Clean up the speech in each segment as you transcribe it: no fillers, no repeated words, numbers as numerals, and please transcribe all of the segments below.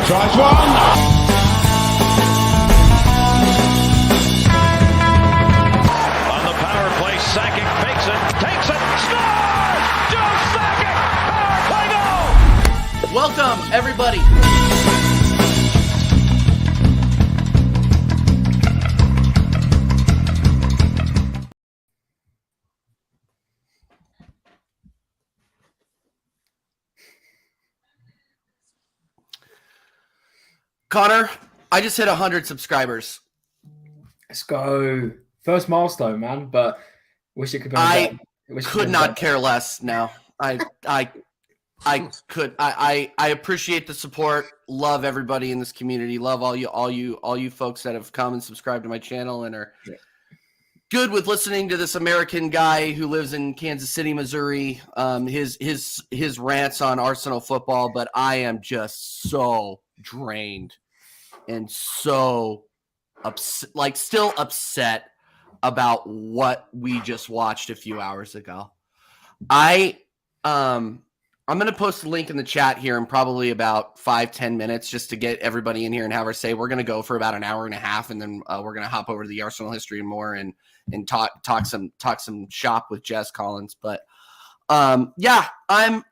Tries one. On the power play, Sakic fakes it, takes it, scores! Joe Sakic, power play goal! Welcome, everybody. Connor, I just hit 100 subscribers. Let's go. First milestone, man, but wish it could be I better. could not care less now. I appreciate the support. Love everybody in this community. Love all you folks that have come and subscribed to my channel and are good with listening to this American guy who lives in Kansas City, Missouri. His rants on Arsenal football, but I am just so drained and so still upset about what we just watched a few hours ago. I'm going to post a link in the chat here in probably about 5-10 minutes just to get everybody in here and have our say. We're going to go for about an hour and a half, and then we're going to hop over to the Arsenal history and more and talk some shop with Jess Collins. But yeah, I'm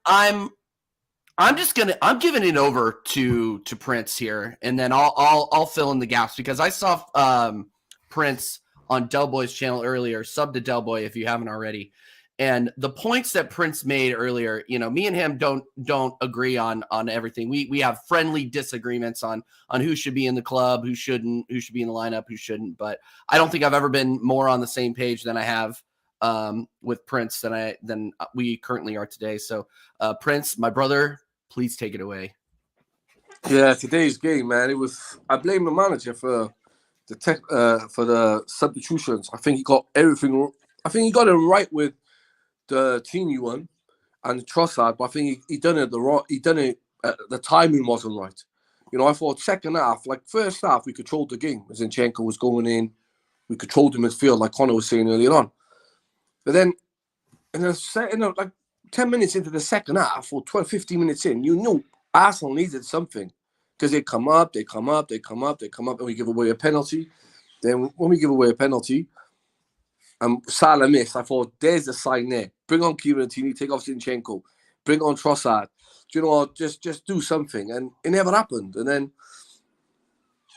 giving it over to Prince here, and then I'll fill in the gaps because I saw Prince on Del Boy's channel earlier. Sub to Del Boy if you haven't already. And the points that Prince made earlier, me and him don't agree on everything. We have friendly disagreements on who should be in the club, who shouldn't, who should be in the lineup, who shouldn't. But I don't think I've ever been more on the same page than I have with Prince than we currently are today. So Prince, my brother, please take it away. Yeah, today's game, man. I blame the manager for the substitutions. I think he got everything. I think he got it right with the team you won and the Trossard, but I think he done it the timing wasn't right. I thought second half, like first half, we controlled the game. Zinchenko was going in, we controlled the midfield, like Connor was saying earlier on. But then, like 10 minutes into the second half, or 12, 15 minutes in, you knew Arsenal needed something because they come up, and we give away a penalty. Then when we give away a penalty, Salah missed. I thought, there's the sign there. Bring on Kieran Tierney, take off Zinchenko, bring on Trossard. Do you know what? Just do something. And it never happened. And then,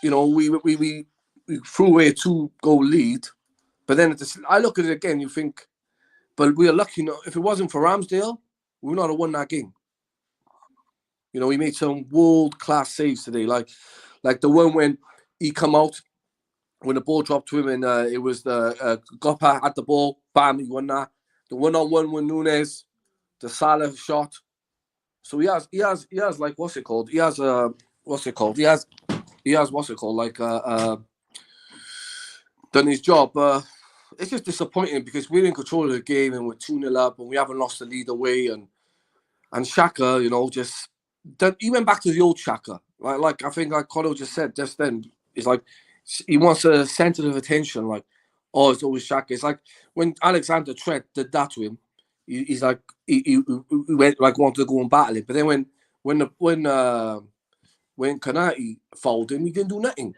we threw away a 2-goal lead. But then I look at it again, you think, but we are lucky. If it wasn't for Ramsdale, we would not have won that game. We made some world-class saves today, like the one when he come out, when the ball dropped to him, and it was the Goppa at the ball, bam, he won that. The one-on-one with Nunes, the Salah shot. So he has like what's it called? He has like done his job. It's just disappointing because we're in control of the game and we're 2-0 up and we haven't lost the lead away. And Xhaka, he went back to the old Xhaka. Like I think like Connor just said just then, it's like he wants a center of attention. Like, oh, it's always Xhaka. It's like when Alexander Trent did that to him, he's like he went like wanted to go and battle it. But then when Konate fouled him, he didn't do nothing.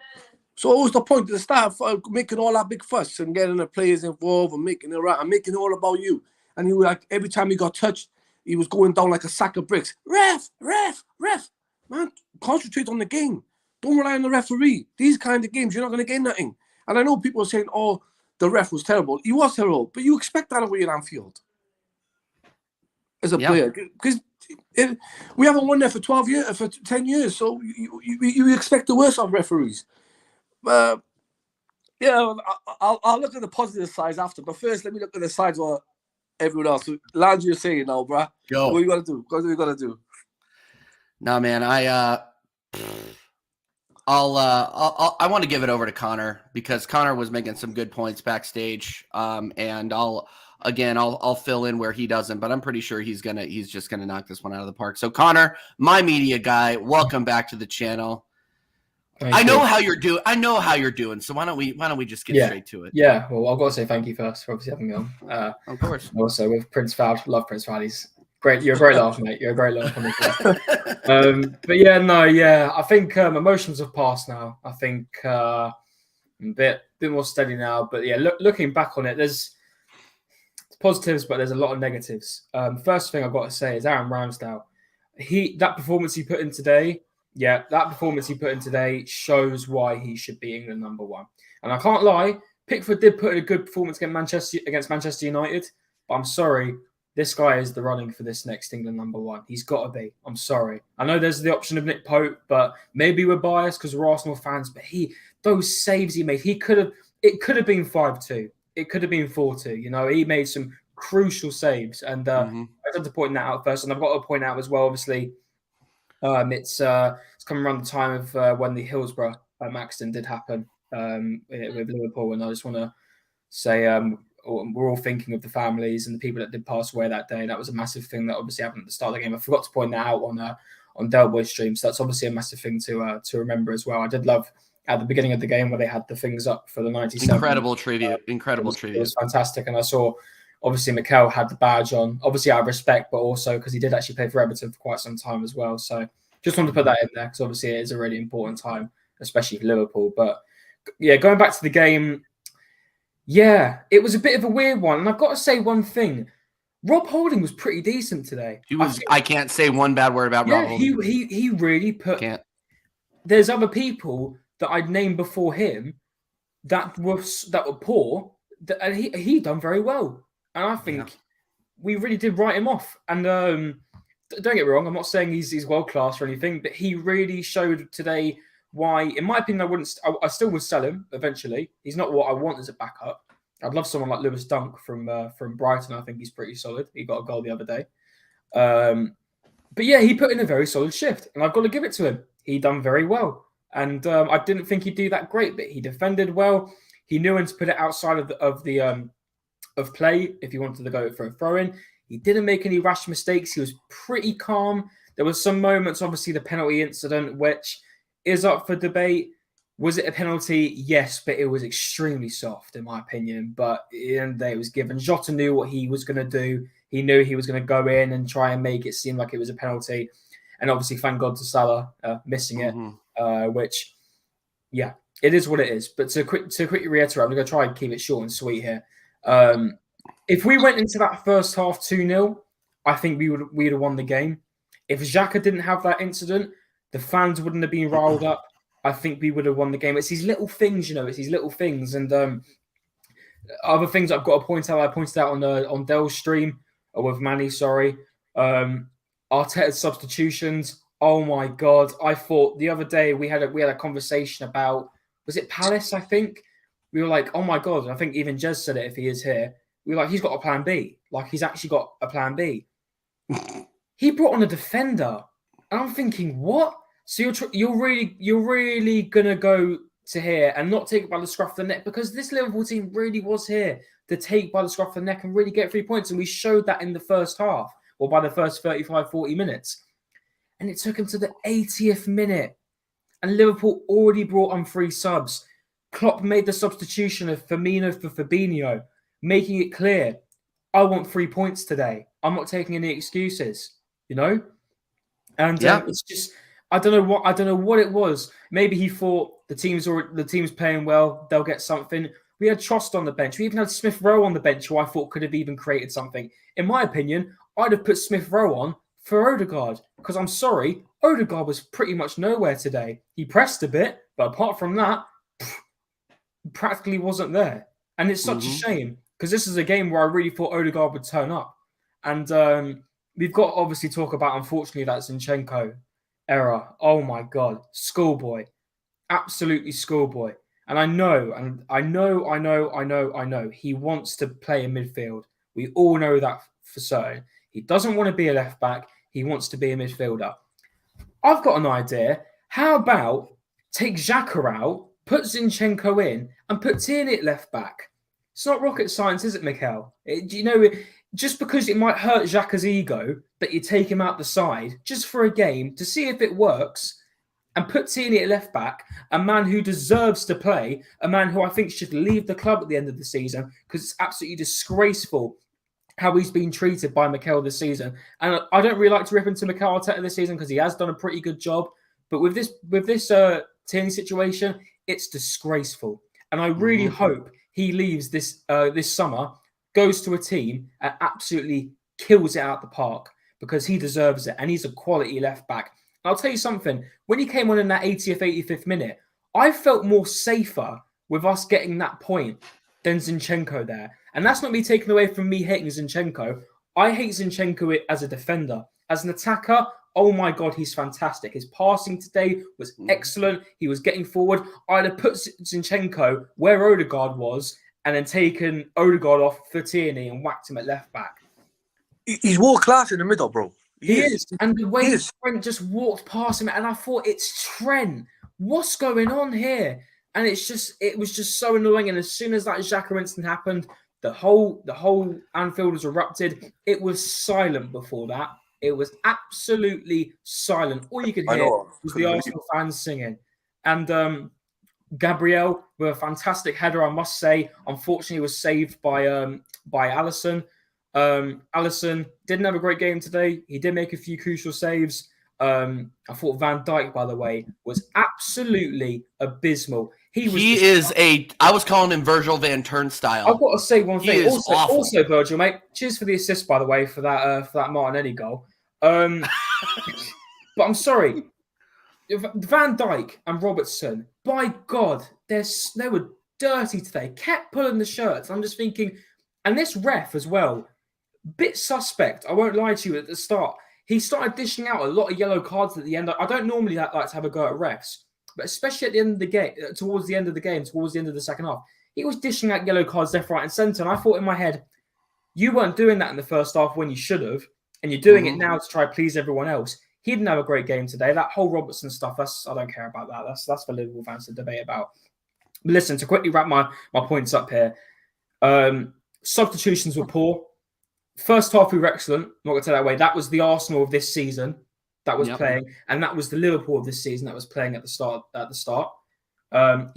So what was the point of the start of making all that big fuss and getting the players involved and making it right and making it all about you? And he was like, every time he got touched, he was going down like a sack of bricks. Ref. Man, concentrate on the game. Don't rely on the referee. These kind of games, you're not going to get nothing. And I know people are saying, oh, the ref was terrible. He was terrible. But you expect that away in Anfield as a player. Because we haven't won there for 12 years, for 10 years. So you expect the worst of referees. I'll look at the positive sides after. But first, let me look at the sides of everyone else. Lads, you're saying now, bruh. Go. What you got to do? What do you got to do? Nah, man, I want to give it over to Connor because Connor was making some good points backstage. And I'll fill in where he doesn't, but I'm pretty sure he's just gonna knock this one out of the park. So Connor, my media guy, welcome back to the channel. I know how you're doing. So why don't we just get straight to it? Yeah. Well, I've got to say thank you first for obviously having me on. Of course. Also with Prince Fad, love Prince Fad. He's Great, you're a great laugh, mate. You're a great laugh. But yeah, I think emotions have passed now. I think I'm a bit more steady now. But yeah, looking back on it, there's positives, but there's a lot of negatives. First thing I've got to say is Aaron Ramsdale. That performance he put in today shows why he should be England number one. And I can't lie, Pickford did put in a good performance against Manchester United, but I'm sorry, this guy is the running for this next England number one. He's got to be. I'm sorry. I know there's the option of Nick Pope, but maybe we're biased because we're Arsenal fans. But those saves he made, it could have been 5-2. It could have been 4-2. You know, he made some crucial saves, and I had to point that out first. And I've got to point out as well, obviously, it's coming around the time of when the Hillsborough accident did happen with Liverpool, and I just want to say we're all thinking of the families and the people that did pass away that day. That was a massive thing that obviously happened at the start of the game. I forgot to point that out on Del Boy stream, so that's obviously a massive thing to remember as well. I did love at the beginning of the game where they had the things up for the 97. Incredible tribute. It was fantastic, and I saw obviously Mikel had the badge on, obviously out of respect, but also because he did actually play for Everton for quite some time as well. So just wanted to put that in there because obviously it is a really important time, especially for Liverpool. But yeah, going back to the game, yeah, it was a bit of a weird one. And I've got to say one thing. Rob Holding was pretty decent today. I can't say one bad word about Rob Holding. He really put... Can't. There's other people that I'd named before him that were poor, and he done very well. And I think we really did write him off. And don't get me wrong, I'm not saying he's world class or anything, but he really showed today why, in my opinion, I still would sell him eventually. He's not what I want as a backup. I'd love someone like Lewis Dunk from Brighton. I think he's pretty solid. He got a goal the other day. But yeah, he put in a very solid shift, and I've got to give it to him. He done very well. And I didn't think he'd do that great, but he defended well. He knew when to put it outside of play if he wanted to go for a throw-in. He didn't make any rash mistakes. He was pretty calm. There were some moments, obviously the penalty incident, which is up for debate. Was it a penalty? Yes, but it was extremely soft, in my opinion. But at the end of the day, it was given. Jota knew what he was going to do. He knew he was going to go in and try and make it seem like it was a penalty. And obviously, thank God to Salah missing it, which, yeah, it is what it is. But to quickly reiterate, I'm going to try and keep it short and sweet here. If we went into that first half 2-0, I think we'd have won the game. If Xhaka didn't have that incident, the fans wouldn't have been riled up. I think we would have won the game. It's these little things, It's these little things. And other things I've got to point out, I pointed out on Dell's stream, or with Manny, sorry. Arteta's substitutions. Oh my God. I thought the other day we had a conversation about, was it Palace, I think? We were like, oh my God. I think even Jez said it if he is here. We were like, he's got a plan B. Like, he's actually got a plan B. He brought on a defender. And I'm thinking, what? So you're really gonna go to here and not take it by the scruff of the neck, because this Liverpool team really was here to take by the scruff of the neck and really get 3 points. And we showed that in the first half, or by the first 35, 40 minutes. And it took him to the 80th minute. And Liverpool already brought on 3 subs. Klopp made the substitution of Firmino for Fabinho, making it clear, I want 3 points today. I'm not taking any excuses, And it's just, I don't know what it was. Maybe he thought the team's playing well, they'll get something. We had Trost on the bench. We even had Smith Rowe on the bench, who I thought could have even created something. In my opinion, I'd have put Smith Rowe on for Odegaard, because I'm sorry, Odegaard was pretty much nowhere today. He pressed a bit, but apart from that, practically wasn't there. And it's such a shame, because this is a game where I really thought Odegaard would turn up. And we've got to obviously talk about, unfortunately, that Zinchenko error. Oh my God, schoolboy, absolutely schoolboy. And I know he wants to play in midfield. We all know that for certain. He doesn't want to be a left back. He wants to be a midfielder. I've got an idea. How about take Xhaka out, put Zinchenko in, and put Tierney at left back? It's not rocket science, is it, Mikel? Just because it might hurt Xhaka's ego that you take him out the side just for a game to see if it works, and put Tierney at left back, a man who deserves to play, a man who I think should leave the club at the end of the season, because it's absolutely disgraceful how he's been treated by Mikel this season. And I don't really like to rip into Mikel Arteta this season because he has done a pretty good job. But with this Tierney situation, it's disgraceful. And I really hope he leaves this summer, goes to a team and absolutely kills it out the park because he deserves it. And he's a quality left back. And I'll tell you something. When he came on in that 80th, 85th minute, I felt more safer with us getting that point than Zinchenko there. And that's not me taking away from me hating Zinchenko. I hate Zinchenko as a defender. As an attacker, oh my God, he's fantastic. His passing today was excellent. He was getting forward. I'd have put Zinchenko where Odegaard was and then taken Odegaard off for Tierney and whacked him at left back. He's world class in the middle, bro. He is. And the way Trent just walked past him, and I thought, it's Trent. What's going on here? And it was just so annoying. And as soon as that Xhaka incident happened, the whole Anfield was erupted. It was silent before that. It was absolutely silent. All you could hear was the Arsenal fans singing. And Gabriel, with a fantastic header, I must say, unfortunately was saved by Alisson. Alisson didn't have a great game today. He did make a few crucial saves. I thought Van Dijk, by the way, was absolutely abysmal. I was calling him Virgil van Turnstile. I've got to say one thing. Also, Virgil, mate, cheers for the assist, by the way, for that Martinelli goal. But I'm sorry. Van Dijk and Robertson, by God, they were dirty today. Kept pulling the shirts. I'm just thinking, and this ref as well, bit suspect. I won't lie to you at the start. He started dishing out a lot of yellow cards at the end. I don't normally like to have a go at refs, but especially at the end of the game, towards the end of the second half, he was dishing out yellow cards left, right, and centre. And I thought in my head, you weren't doing that in the first half when you should have, and you're doing it now to try to please everyone else. He didn't have a great game today. That whole Robertson stuff, I don't care about that. That's for Liverpool fans to debate about. But listen, to quickly wrap my points up here, substitutions were poor. First half, we were excellent. I'm not going to tell that way. That was the Arsenal of this season that was playing, and that was the Liverpool of this season that was playing at the start.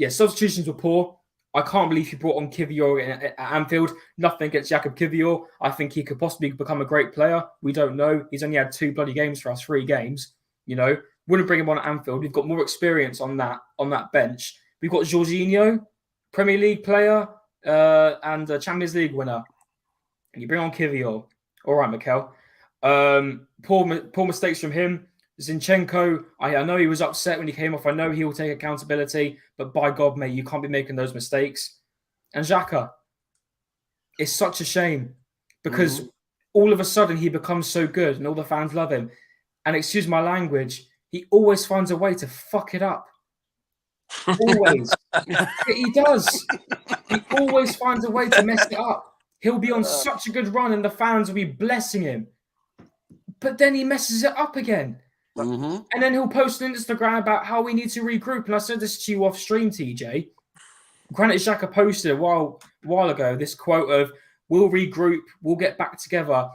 Substitutions were poor. I can't believe he brought on Kivior at Anfield. Nothing against Jakob Kivior. I think he could possibly become a great player. We don't know. He's only had 2 bloody games for us, 3 games. Wouldn't bring him on at Anfield. We've got more experience on that bench. We've got Jorginho, Premier League player, and a Champions League winner. And you bring on Kivior. All right, Mikel. Poor mistakes from him. Zinchenko, I know he was upset when he came off. I know he will take accountability. But by God, mate, you can't be making those mistakes. And Xhaka, it's such a shame. Because all of a sudden he becomes so good and all the fans love him. And excuse my language, he always finds a way to fuck it up. Always. He does. He always finds a way to mess it up. He'll be on such a good run and the fans will be blessing him. But then he messes it up again. And then he'll post on Instagram about how we need to regroup. And I said this to you off stream, TJ. Granit Xhaka posted a while ago this quote of, we'll regroup, we'll get back together.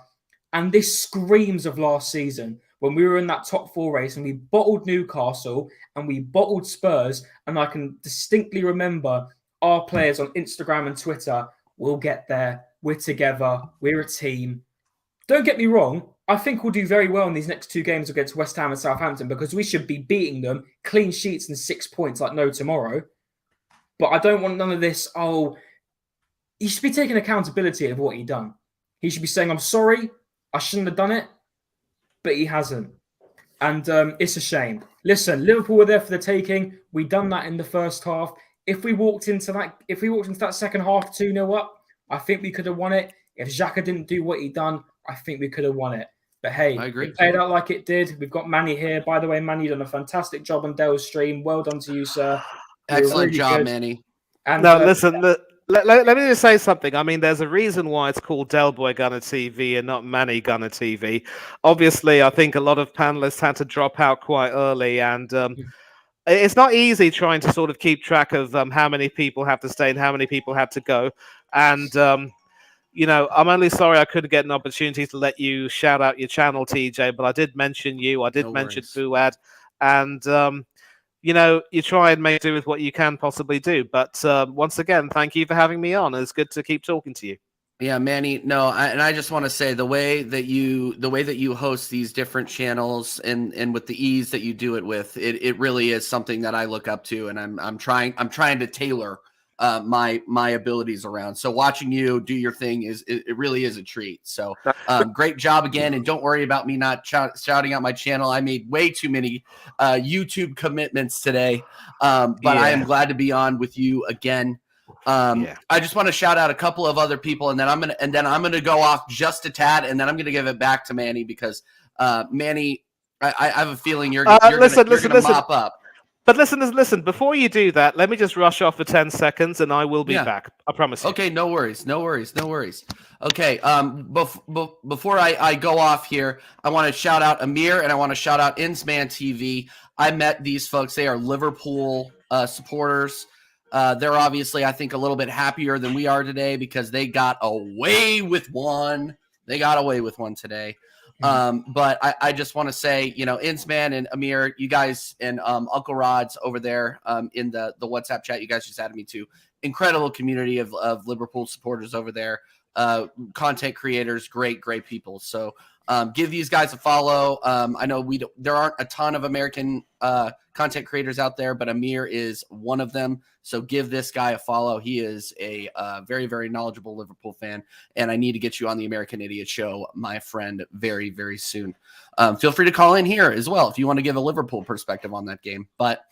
And this screams of last season when we were in that top 4 race and we bottled Newcastle and we bottled Spurs. And I can distinctly remember our players on Instagram and Twitter, we'll get there. We're together. We're a team. Don't get me wrong. I think we'll do very well in these next 2 games against West Ham and Southampton because we should be beating them clean sheets and 6 points like no tomorrow. But I don't want none of this. He should be taking accountability of what he done. He should be saying, I'm sorry. I shouldn't have done it. But he hasn't. And it's a shame. Listen, Liverpool were there for the taking. We done that in the first half. If we walked into that second half 2-0 up, I think we could have won it. If Xhaka didn't do what he done, I think we could have won it. But hey, I agree. It played out like it did. We've got Manny here. By the way, Manny, you done a fantastic job on Dell's stream. Well done to you, sir. Excellent job, Manny. And, listen, let me just say something. I mean, there's a reason why it's called Del Boy Gunner TV and not Manny Gunner TV. Obviously, I think a lot of panelists had to drop out quite early, and it's not easy trying to sort of keep track of how many people have to stay and how many people have to go. And I'm only sorry I couldn't get an opportunity to let you shout out your channel, TJ, but I did mention you. I did mention Fuad. And, you try and make do with what you can possibly do. But once again, thank you for having me on. It's good to keep talking to you. Yeah, Manny. No, I just want to say the way that you host these different channels and with the ease that you do it with, it really is something that I look up to, and I'm trying to tailor my abilities around. So watching you do your thing it really is a treat. So great job again, and don't worry about me not shouting out my channel. I made way too many YouTube commitments today, but I am glad to be on with you again. I just want to shout out a couple of other people, and then I'm gonna go off just a tad, and then I'm gonna give it back to Manny because Manny, I have a feeling you're gonna mop up. But listen. Before you do that, let me just rush off for 10 seconds, and I will be back. I promise you. Okay, no worries. Okay, before I go off here, I want to shout out Amir, and I want to shout out Insman TV. I met these folks. They are Liverpool supporters. They're obviously, I think, a little bit happier than we are today because they got away with one. They got away with one today. But I just want to say, Insman and Amir, you guys, and Uncle Rod's over there in the WhatsApp chat, you guys just added me to. Incredible community of Liverpool supporters over there. Content creators, great people. So give these guys a follow. I know there aren't a ton of American content creators out there, but Amir is one of them. So give this guy a follow. He is a very, very knowledgeable Liverpool fan, and I need to get you on the American Idiot Show, my friend, very, very soon. Feel free to call in here as well if you want to give a Liverpool perspective on that game. But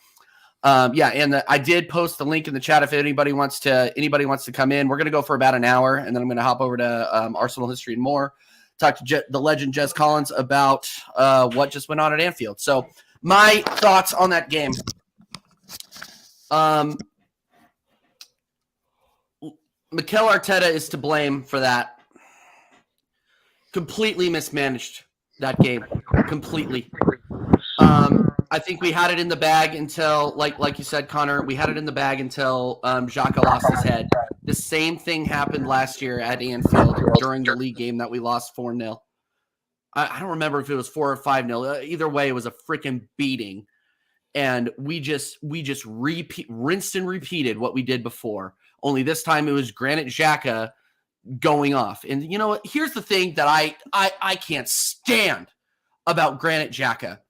I did post the link in the chat if anybody wants to come in. We're going to go for about an hour, and then I'm going to hop over to Arsenal History and More, talk to the legend Jez Collins about what just went on at Anfield. So my thoughts on that game. Mikel Arteta is to blame for that. Completely mismanaged that game. Completely. I think we had it in the bag until, like you said, Connor, we had it in the bag until Xhaka lost his head. The same thing happened last year at Anfield during the league game that we lost 4-0. I don't remember if it was 4 or 5-0. Either way, it was a freaking beating. And we just rinsed and repeated what we did before. Only this time it was Granit Xhaka going off. And you know what? Here's the thing that I can't stand about Granit Xhaka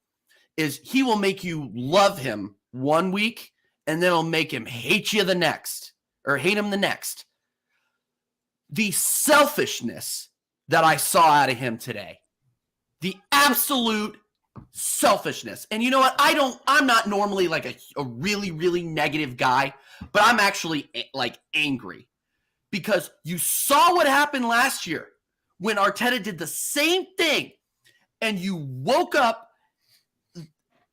is he will make you love him one week and then he'll make him hate you the next, or hate him the next. The selfishness that I saw out of him today, the absolute selfishness. And you know what? I'm not normally like a really, really negative guy, but I'm actually like angry because you saw what happened last year when Arteta did the same thing and you woke up.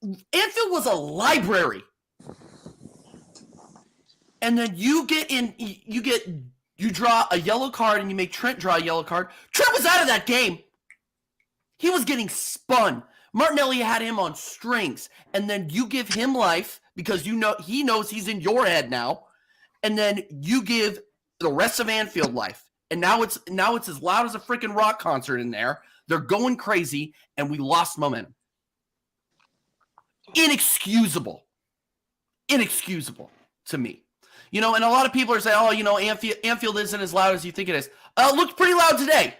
Anfield was a library. And then you draw a yellow card and you make Trent draw a yellow card. Trent was out of that game. He was getting spun. Martinelli had him on strings. And then you give him life because he knows he's in your head now. And then you give the rest of Anfield life. And now it's as loud as a freaking rock concert in there. They're going crazy, and we lost momentum. Inexcusable to me. And a lot of people are saying, Anfield isn't as loud as you think it is. It looked pretty loud today.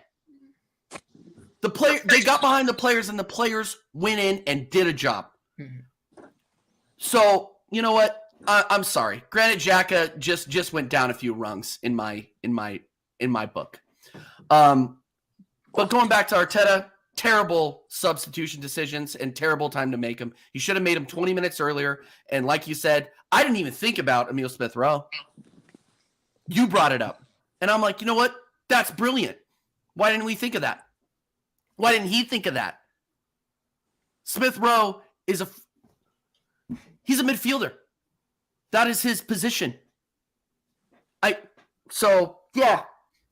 They got behind the players, and the players went in and did a job. Mm-hmm. So, you know what? I'm sorry. Granit Xhaka just went down a few rungs in my book. But going back to Arteta, terrible substitution decisions and terrible time to make them. You should have made them 20 minutes earlier. And like you said, I didn't even think about Emile Smith-Rowe. You brought it up. And I'm like, you know what? That's brilliant. Why didn't we think of that? Why didn't he think of that? Smith-Rowe he's a midfielder. That is his position.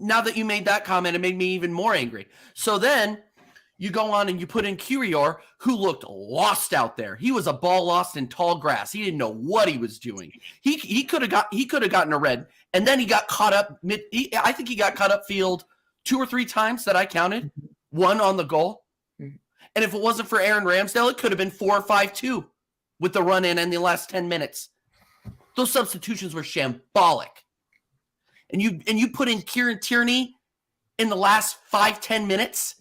Now that you made that comment, it made me even more angry. So then you go on and you put in Kirior, who looked lost out there. He was a ball lost in tall grass. He didn't know what he was doing. He could have gotten a red, and then he got caught up I think he got caught up field 2 or 3 times that I counted. 1 on the goal. And if it wasn't for Aaron Ramsdale, it could have been 4 or 5-2 with the run in the last 10 minutes. Those substitutions were shambolic. And you put in Kieran Tierney in the last 5-10 minutes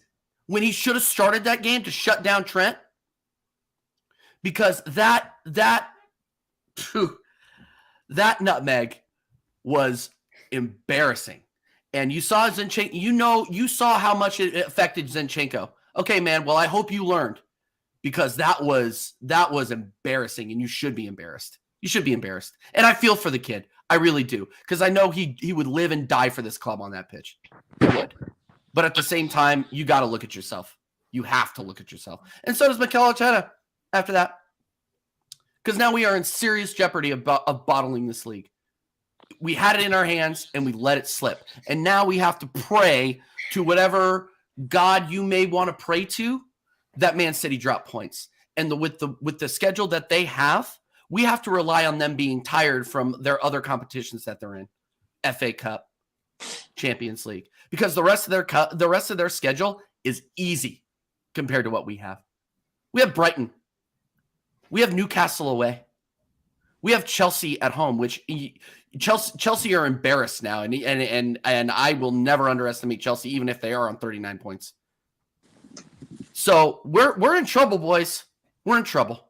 when he should have started that game to shut down Trent? Because that nutmeg was embarrassing. And you saw Zinchenko, you saw how much it affected Zinchenko. Okay, man, well, I hope you learned, because that was embarrassing, and you should be embarrassed. You should be embarrassed. And I feel for the kid. I really do, because I know he would live and die for this club on that pitch. He would. But at the same time, you got to look at yourself. You have to look at yourself. And so does Mikel Arteta after that. Because now we are in serious jeopardy of bottling this league. We had it in our hands, and we let it slip. And now we have to pray to whatever God you may want to pray to, that Man City drop points. And with the schedule that they have, we have to rely on them being tired from their other competitions that they're in. FA Cup, Champions League. Because the rest of their schedule is easy compared to what we have. We have Brighton. We have Newcastle away. We have Chelsea at home, which Chelsea are embarrassed now, and I will never underestimate Chelsea, even if they are on 39 points. So we're in trouble, boys. We're in trouble.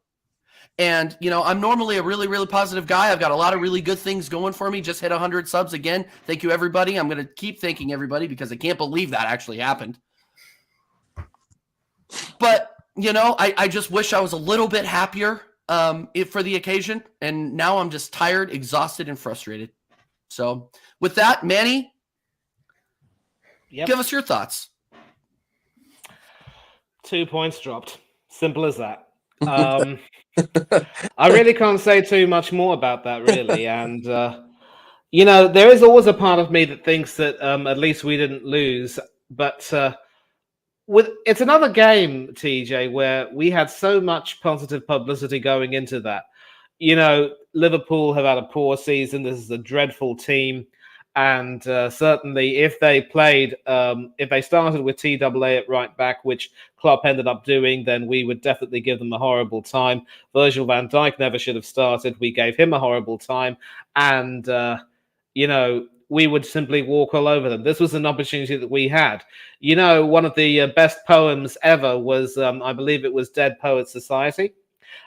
And, I'm normally a really, really positive guy. I've got a lot of really good things going for me. Just hit 100 subs again. Thank you, everybody. I'm going to keep thanking everybody because I can't believe that actually happened. But, I just wish I was a little bit happier for the occasion. And now I'm just tired, exhausted, and frustrated. So with that, Manny, give us your thoughts. 2 points dropped. Simple as that. I really can't say too much more about that, really. And, there is always a part of me that thinks that at least we didn't lose. But it's another game, TJ, where we had so much positive publicity going into that. Liverpool have had a poor season. This is a dreadful team. And certainly if they started with TAA at right back, which Klopp ended up doing, then we would definitely give them a horrible time. Virgil van Dijk never should have started. We gave him a horrible time. And, we would simply walk all over them. This was an opportunity that we had. One of the best poems ever was, I believe it was Dead Poets Society.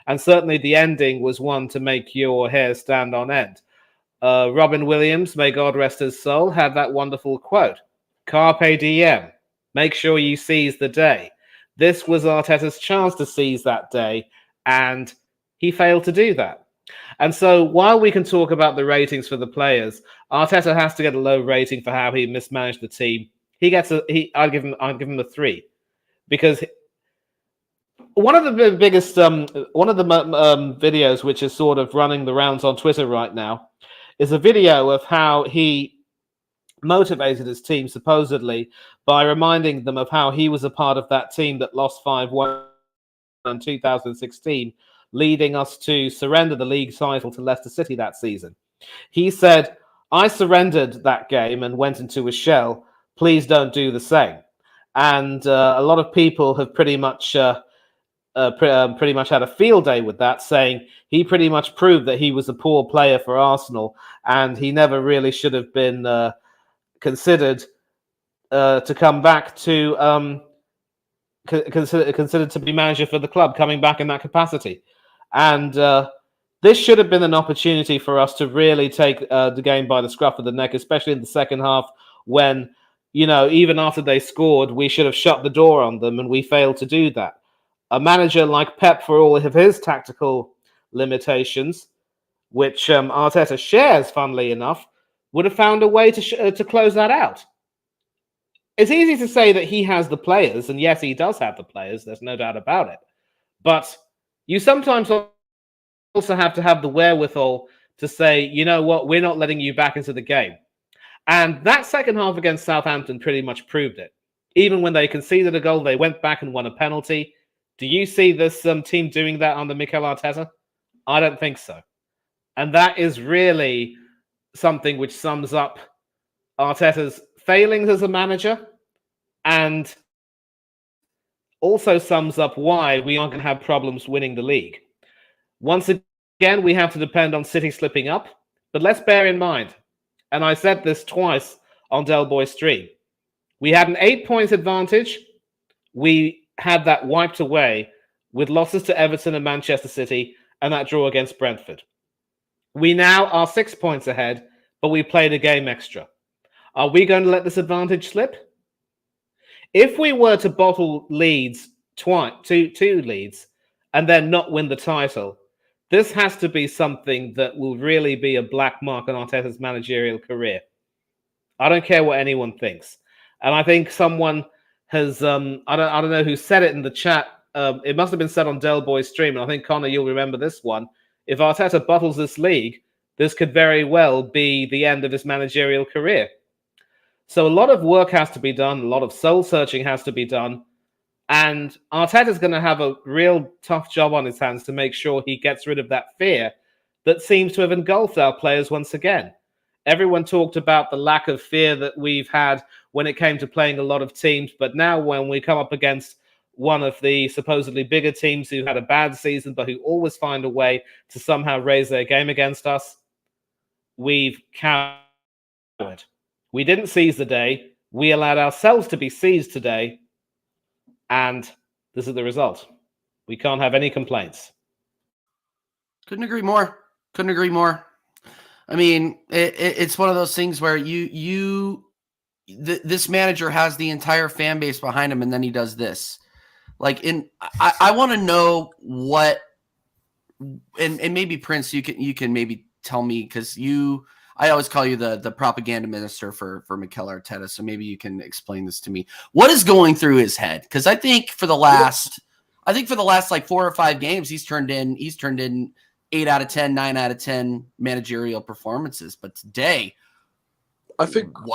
And certainly the ending was one to make your hair stand on end. Robin Williams, may God rest his soul, had that wonderful quote, Carpe diem, make sure you seize the day. This was Arteta's chance to seize that day, and he failed to do that. And so while we can talk about the ratings for the players, Arteta has to get a low rating for how he mismanaged the team. I'd give him a 3, because one of the videos which is sort of running the rounds on Twitter right now is a video of how he motivated his team, supposedly, by reminding them of how he was a part of that team that lost 5-1 in 2016, leading us to surrender the league title to Leicester City that season. He said, I surrendered that game and went into a shell. Please don't do the same. And a lot of people have pretty much had a field day with that, saying he pretty much proved that he was a poor player for Arsenal, and he never really should have been considered to come back to considered to be manager for the club, coming back in that capacity. And this should have been an opportunity for us to really take the game by the scruff of the neck, especially in the second half when, even after they scored, we should have shut the door on them, and we failed to do that. A manager like Pep, for all of his tactical limitations, which Arteta shares, funnily enough, would have found a way to close that out. It's easy to say that he has the players, and yes, he does have the players, there's no doubt about it. But you sometimes also have to have the wherewithal to say, you know what, we're not letting you back into the game. And that second half against Southampton pretty much proved it. Even when they conceded a goal, they went back and won a penalty. Do you see this team doing that under Mikel Arteta? I don't think so. And that is really something which sums up Arteta's failings as a manager, and also sums up why we aren't going to have problems winning the league. Once again, we have to depend on City slipping up, but let's bear in mind, and I said this twice on Del Boy Stream, We had an 8-point advantage. We had that wiped away with losses to Everton and Manchester City and that draw against Brentford. We now are 6 points ahead, but we played a game extra. Are we going to let this advantage slip? If we were to bottle leads two leads, and then not win the title, this has to be something that will really be a black mark on Arteta's managerial career. I don't care what anyone thinks. And I think someone has, I don't know who said it in the chat. It must have been said on Del Boy's stream. And I think, Connor, you'll remember this one. If Arteta bottles this league, this could very well be the end of his managerial career. So a lot of work has to be done. A lot of soul searching has to be done. And Arteta's going to have a real tough job on his hands to make sure he gets rid of that fear that seems to have engulfed our players once again. Everyone talked about the lack of fear that we've had when it came to playing a lot of teams. But now when we come up against one of the supposedly bigger teams who had a bad season, but who always find a way to somehow raise their game against us, we've cowered. We didn't seize the day. We allowed ourselves to be seized today. And this is the result. We can't have any complaints. Couldn't agree more. Couldn't agree more. I mean, it's one of those things where this manager has the entire fan base behind him, and then he does this. Like, I want to know what, and maybe Prince, you can maybe tell me, because I always call you the propaganda minister for Mikel Arteta, so maybe you can explain this to me. What is going through his head? Because I think for the last like 4 or 5 games, he's turned in 8 out of 10, 9 out of 10 managerial performances. But today, I think do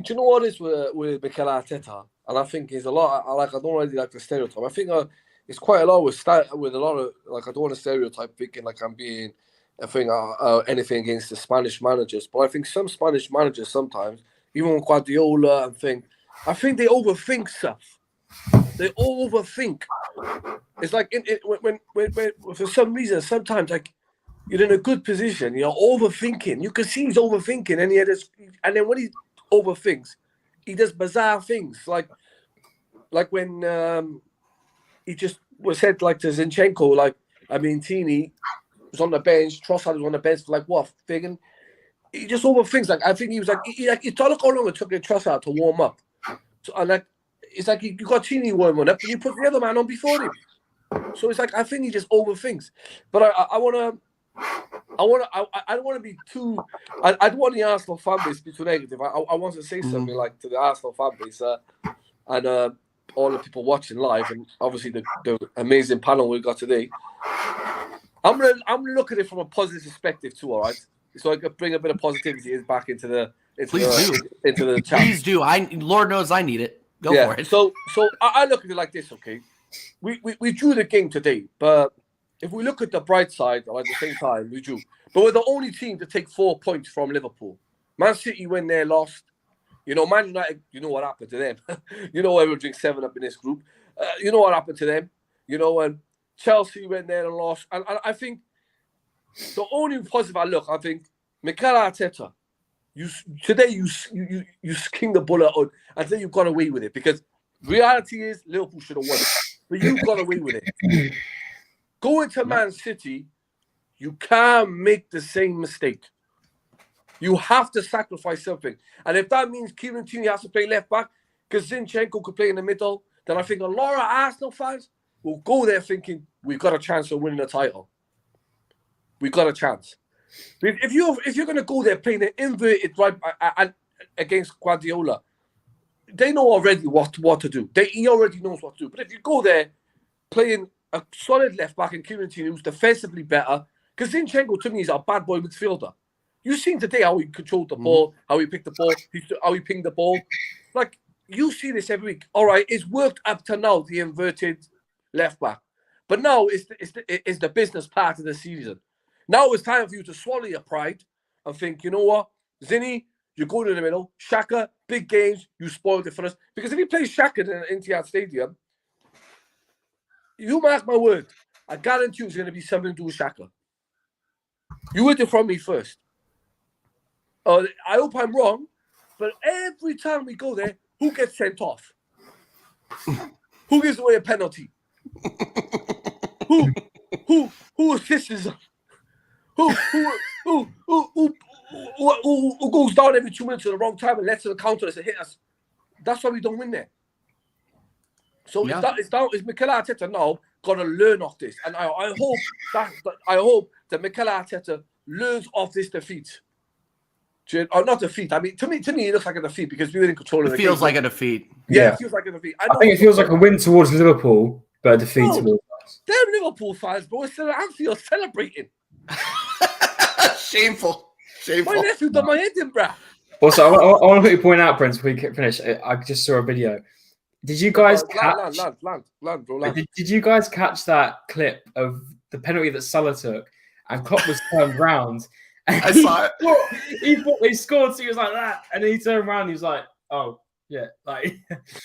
you know what is with Mikel Arteta? And I think he's a lot. I don't really like the stereotype. I think it's quite a lot with a lot of, like, I don't want to stereotype thinking like I'm being. I think anything against the Spanish managers, but I think some Spanish managers sometimes, even with Guardiola, I think they overthink stuff. They overthink. It's like when for some reason sometimes, like, you're in a good position, you're overthinking. You can see he's overthinking, and then when he overthinks, he does bizarre things, like when he just was said, like, to Zinchenko, like, I mean, Tini was on the bench, Trossard was on the bench for like what, friggin'? He just overthinks. Like, I think he was like, you look how long it took Trossard to warm up. So, and like, it's like you got Tini warming up, and you put the other man on before him. So it's like, I think he just overthinks. But I don't want to be too. I don't want the Arsenal fan base to be too negative. I want to say something like to the Arsenal fan base and all the people watching live, and obviously the amazing panel we got today. I'm gonna look at it from a positive perspective too. All right, so I can bring a bit of positivity back into the chat. Please do. Lord knows I need it. Go for it. So I look at it like this. Okay, we drew the game today, but if we look at the bright side, or at the same time, we drew. But we're the only team to take 4 points from Liverpool. Man City went there, lost. You know, Man United, you know what happened to them. You know, everyone drinks 7-Up in this group. You know what happened to them. You know, and Chelsea went there and lost. And I think the only positive I look, I think, Mikel Arteta, today you king the bullet on, and then you got away with it. Because reality is Liverpool should have won it. But you got away with it. Going to Man City, you can't make the same mistake. You have to sacrifice something. And if that means Kieran Tierney has to play left back because Zinchenko could play in the middle, then I think a lot of Arsenal fans will go there thinking, we've got a chance of winning the title. We've got a chance. If you're going to go there playing an inverted right against Guardiola, they know already what to do. He already knows what to do. But if you go there playing a solid left back and Kieran Tierney who's defensively better, because Zinchenko to me is a bad boy midfielder. You've seen today how he controlled the ball, how he picked the ball, how he pinged the ball. Like, you see this every week. All right, it's worked up to now, the inverted left back. But now it's the business part of the season. Now it's time for you to swallow your pride and think, you know what, Zinny, you're going in the middle. Xhaka, big games, you spoiled it for us. Because if he plays Xhaka in Etihad Stadium, you mark my word, I guarantee you it's going to be something to do with Xhaka. You heard it from me first. I hope I'm wrong, but every time we go there, Who gets sent off? Who gives away a penalty? Who assists? Who goes down every 2 minutes at the wrong time and lets it counter us and hit us? That's why we don't win there. So it's Mikel Arteta now got to learn off this, and I hope that Mikel Arteta learns off this defeat. Or not defeat. I mean, to me, it looks like a defeat because we were in control of the game. It feels like a defeat. Yeah, it feels like a defeat. I think it feels like a win towards Liverpool, but a defeat towards us. They're Liverpool fans, but we're still at Anfield celebrating. Shameful. My nephew done my head in, bruh. Also, I want to quickly point out, Prince, before we finish. I just saw a video. Did you guys catch? Land, bro. Did you guys catch that clip of the penalty that Salah took, and Klopp was turned round? I saw it. He thought they scored, so he was like that, and then he turned around. And he was like, "Oh, yeah." Like,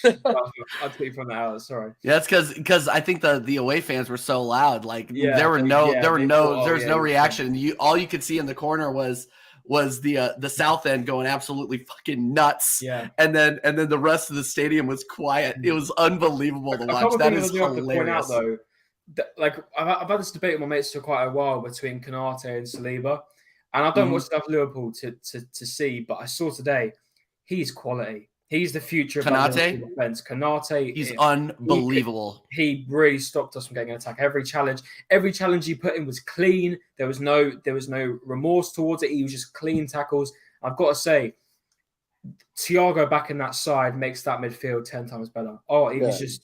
I'll tweet from that out. Sorry. Yeah, that's because I think the away fans were so loud. Like there was no reaction. And all you could see in the corner was the south end going absolutely fucking nuts. Yeah. And then the rest of the stadium was quiet. It was unbelievable to watch. That is hilarious. Though, like I've had this debate with my mates for quite a while between Konate and Saliba. And I don't watch enough Liverpool to see, but I saw today he's quality. He's the future of Konate. Defense. Konate, He's unbelievable. He really stopped us from getting an attack. Every challenge he put in was clean. There was no remorse towards it. He was just clean tackles. I've got to say, Thiago back in that side makes that midfield 10 times better. Oh, he was just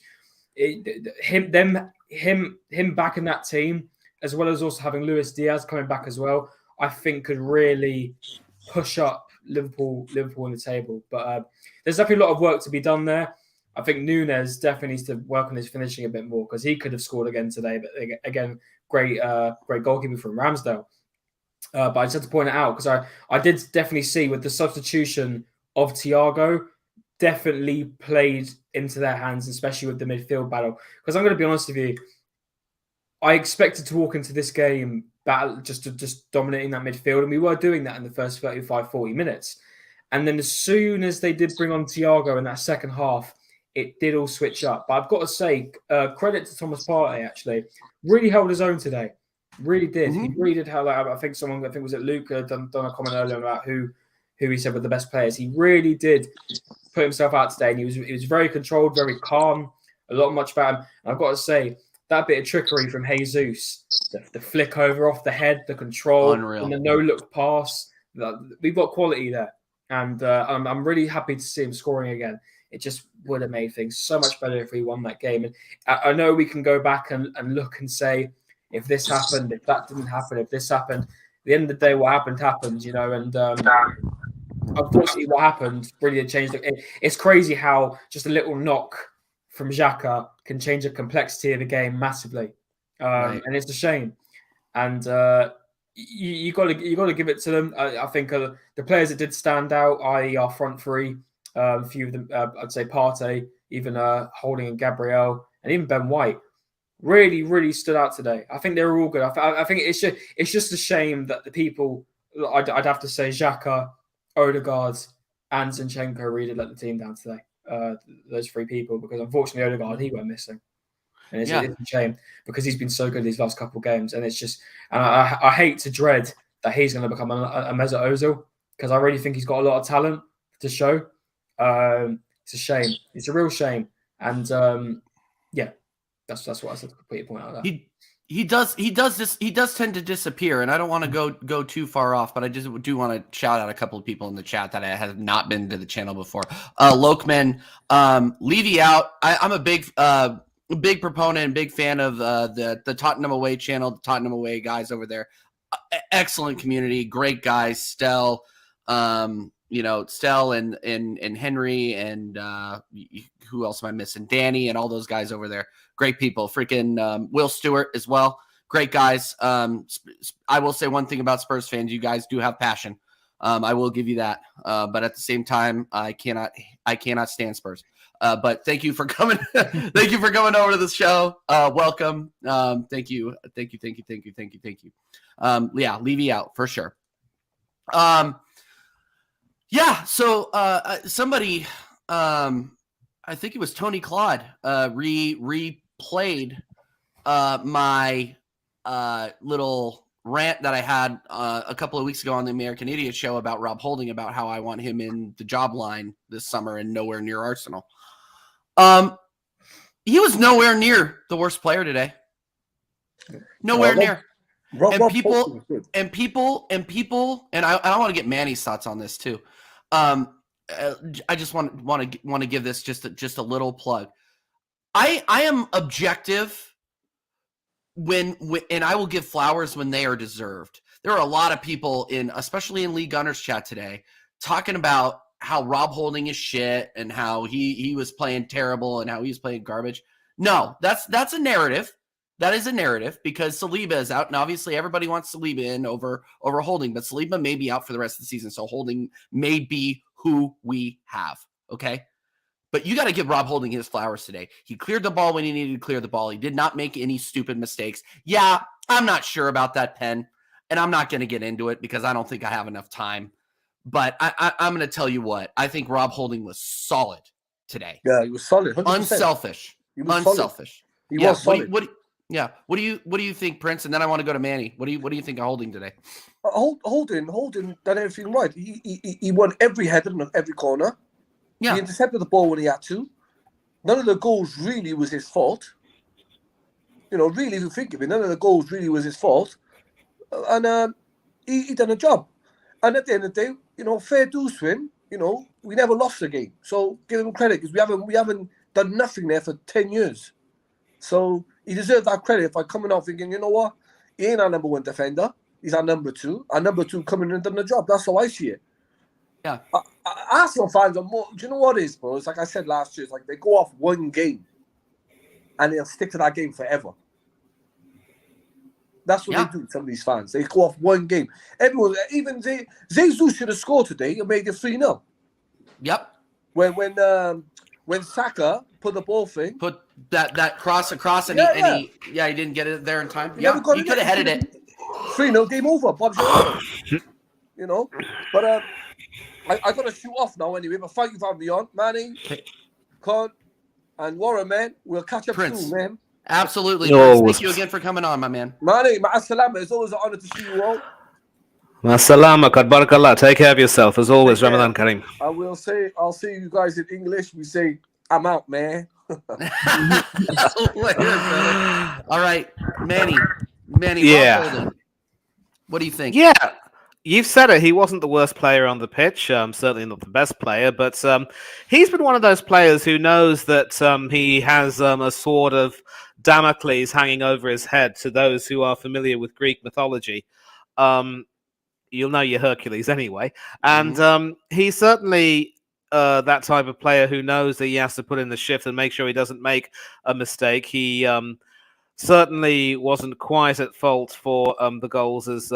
him back in that team, as well as also having Luis Diaz coming back as well. I think could really push up Liverpool in the table. But there's definitely a lot of work to be done there. I think Nunes definitely needs to work on his finishing a bit more because he could have scored again today. But again, great goalkeeper from Ramsdale. But I just had to point it out because I did definitely see with the substitution of Thiago, definitely played into their hands, especially with the midfield battle. Because I'm going to be honest with you, I expected to walk into this game battle just dominating that midfield, and we were doing that in the first 35-40 minutes. And then as soon as they did bring on Thiago in that second half, it did all switch up. But I've got to say, credit to Thomas Partey, actually. Really held his own today. Really did. He really did hold out. I think it was Luca done a comment earlier about who he said were the best players. He really did put himself out today, and he was very controlled, very calm, much better. And I've got to say, that bit of trickery from Jesus, the flick over off the head, the control, unreal, and the no-look pass. We've got quality there. And I'm really happy to see him scoring again. It just would have made things so much better if we won that game. And I know we can go back and look and say, if this happened, if that didn't happen, if this happened. At the end of the day, what happened, you know. And unfortunately, what happened really changed. It's crazy how just a little knock from Xhaka can change the complexity of the game massively, right. And it's a shame. And you got to give it to them. I think the players that did stand out, i.e., our front three, a few of them, I'd say Partey, even Holding and Gabriel, and even Ben White, really, really stood out today. I think they were all good. I think it's just a shame that the people, I'd have to say, Xhaka, Odegaard, and Zinchenko really let the team down today. Those three people, because unfortunately Odegaard, he went missing, and it's a shame because he's been so good these last couple of games, and it's just, and I hate to dread that he's going to become a Mesut Ozil because I really think he's got a lot of talent to show. It's a shame. It's a real shame, and that's what I said to put your point out there. He does tend to disappear, and I don't want to go too far off, but I just do want to shout out a couple of people in the chat that have not been to the channel before. Lokman, Levy out. I'm a big proponent and big fan of the Tottenham Away channel, the Tottenham Away guys over there. Excellent community, great guys. Stell, Stell and Henry and who else am I missing? Danny and all those guys over there. Great people. Freaking Will Stewart as well. Great guys. I will say one thing about Spurs fans. You guys do have passion. I will give you that. But at the same time, I cannot stand Spurs. But thank you for coming. Thank you for coming over to the show. Welcome. Thank you. Yeah, Levy out for sure. Yeah. So somebody I think it was Tony Claude replayed my little rant that I had a couple of weeks ago on the American Idiot Show about Rob Holding, about how I want him in the job line this summer and nowhere near Arsenal. He was nowhere near the worst player today. Nowhere near. People, and I want to get Manny's thoughts on this too. I just want to give this just a little plug. I am objective when and I will give flowers when they are deserved. There are a lot of people especially in Lee Gunner's chat today, talking about how Rob Holding is shit and how he was playing terrible and how he's playing garbage. No, that's a narrative. That is a narrative because Saliba is out, and obviously everybody wants Saliba in over Holding, but Saliba may be out for the rest of the season, so Holding may be who we have, okay? But you got to give Rob Holding his flowers today. He cleared the ball when he needed to clear the ball. He did not make any stupid mistakes. Yeah, I'm not sure about that pen, and I'm not going to get into it because I don't think I have enough time. But I'm going to tell you what. I think Rob Holding was solid today. Yeah, he was solid. 100%. Unselfish. He was unselfish. Solid. He was solid. What do you think, Prince? And then I want to go to Manny. What do you think of Holding today? Holding done everything right. He won every header and every corner. Yeah. He intercepted the ball when he had to. None of the goals really was his fault. Really, if you think of it, none of the goals really was his fault. And he done a job. And at the end of the day, fair dues to him. We never lost a game. So give him credit because we haven't done nothing there for 10 years. So he deserves that credit by coming out thinking, you know what? He ain't our number one defender. He's our number two. Our number two coming in and done the job. That's how I see it. Yeah. Arsenal fans are more. Do you know what it is, bro? It's like I said last year. It's like they go off one game and they'll stick to that game forever. That's what they do, some of these fans. They go off one game. Everyone, even Jesus should have scored today and made it 3-0. Yep. When Saka put the ball thing. Put that cross across and he didn't get it there in time. He could have headed it. 3-0, game over. Bob's But I got to shoot off now anyway. But thank you for having me on. Manny, Con, and Warren, man. We'll catch up soon, man. Absolutely. Prince. Thank you again for coming on, my man. Manny, ma'asalama. It's always an honor to see you all. Ma'asalama, kad barakallah. Take care of yourself, as always, Ramadan Kareem. I'll see you guys in English. We say, I'm out, man. Later, all right, Manny. Yeah. What do you think? Yeah. You've said it. He wasn't the worst player on the pitch. Certainly not the best player, but he's been one of those players who knows that he has a sword of Damocles hanging over his head. To those who are familiar with Greek mythology, you'll know your Hercules anyway. And he's certainly that type of player who knows that he has to put in the shift and make sure he doesn't make a mistake. He certainly wasn't quite at fault for the goals, as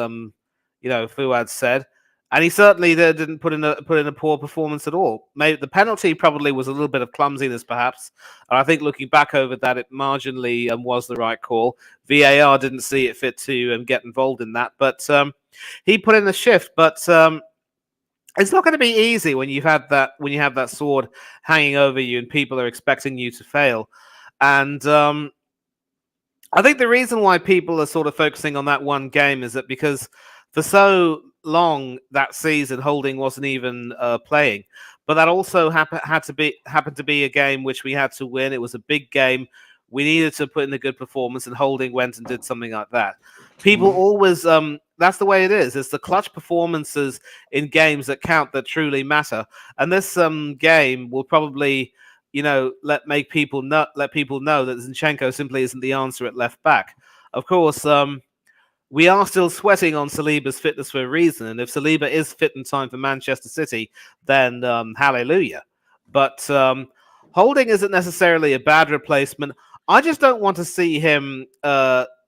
Fuad said, and he certainly didn't put in a poor performance at all. Maybe the penalty probably was a little bit of clumsiness, perhaps, and I think looking back over that, it marginally was the right call. VAR didn't see it fit to get involved in that, but he put in the shift. But it's not going to be easy when you have that sword hanging over you and people are expecting you to fail. And I think the reason why people are sort of focusing on that one game is that because for so long that season, Holding wasn't even playing, but that also happened to be a game which we had to win. It was a big game. We needed to put in a good performance, and Holding went and did something like that. People always, that's the way it is. It's the clutch performances in games that count, that truly matter. And this game will probably, let people know that Zinchenko simply isn't the answer at left back. Of course, we are still sweating on Saliba's fitness for a reason, and if Saliba is fit in time for Manchester City, then hallelujah. But Holding isn't necessarily a bad replacement. I just don't want to see him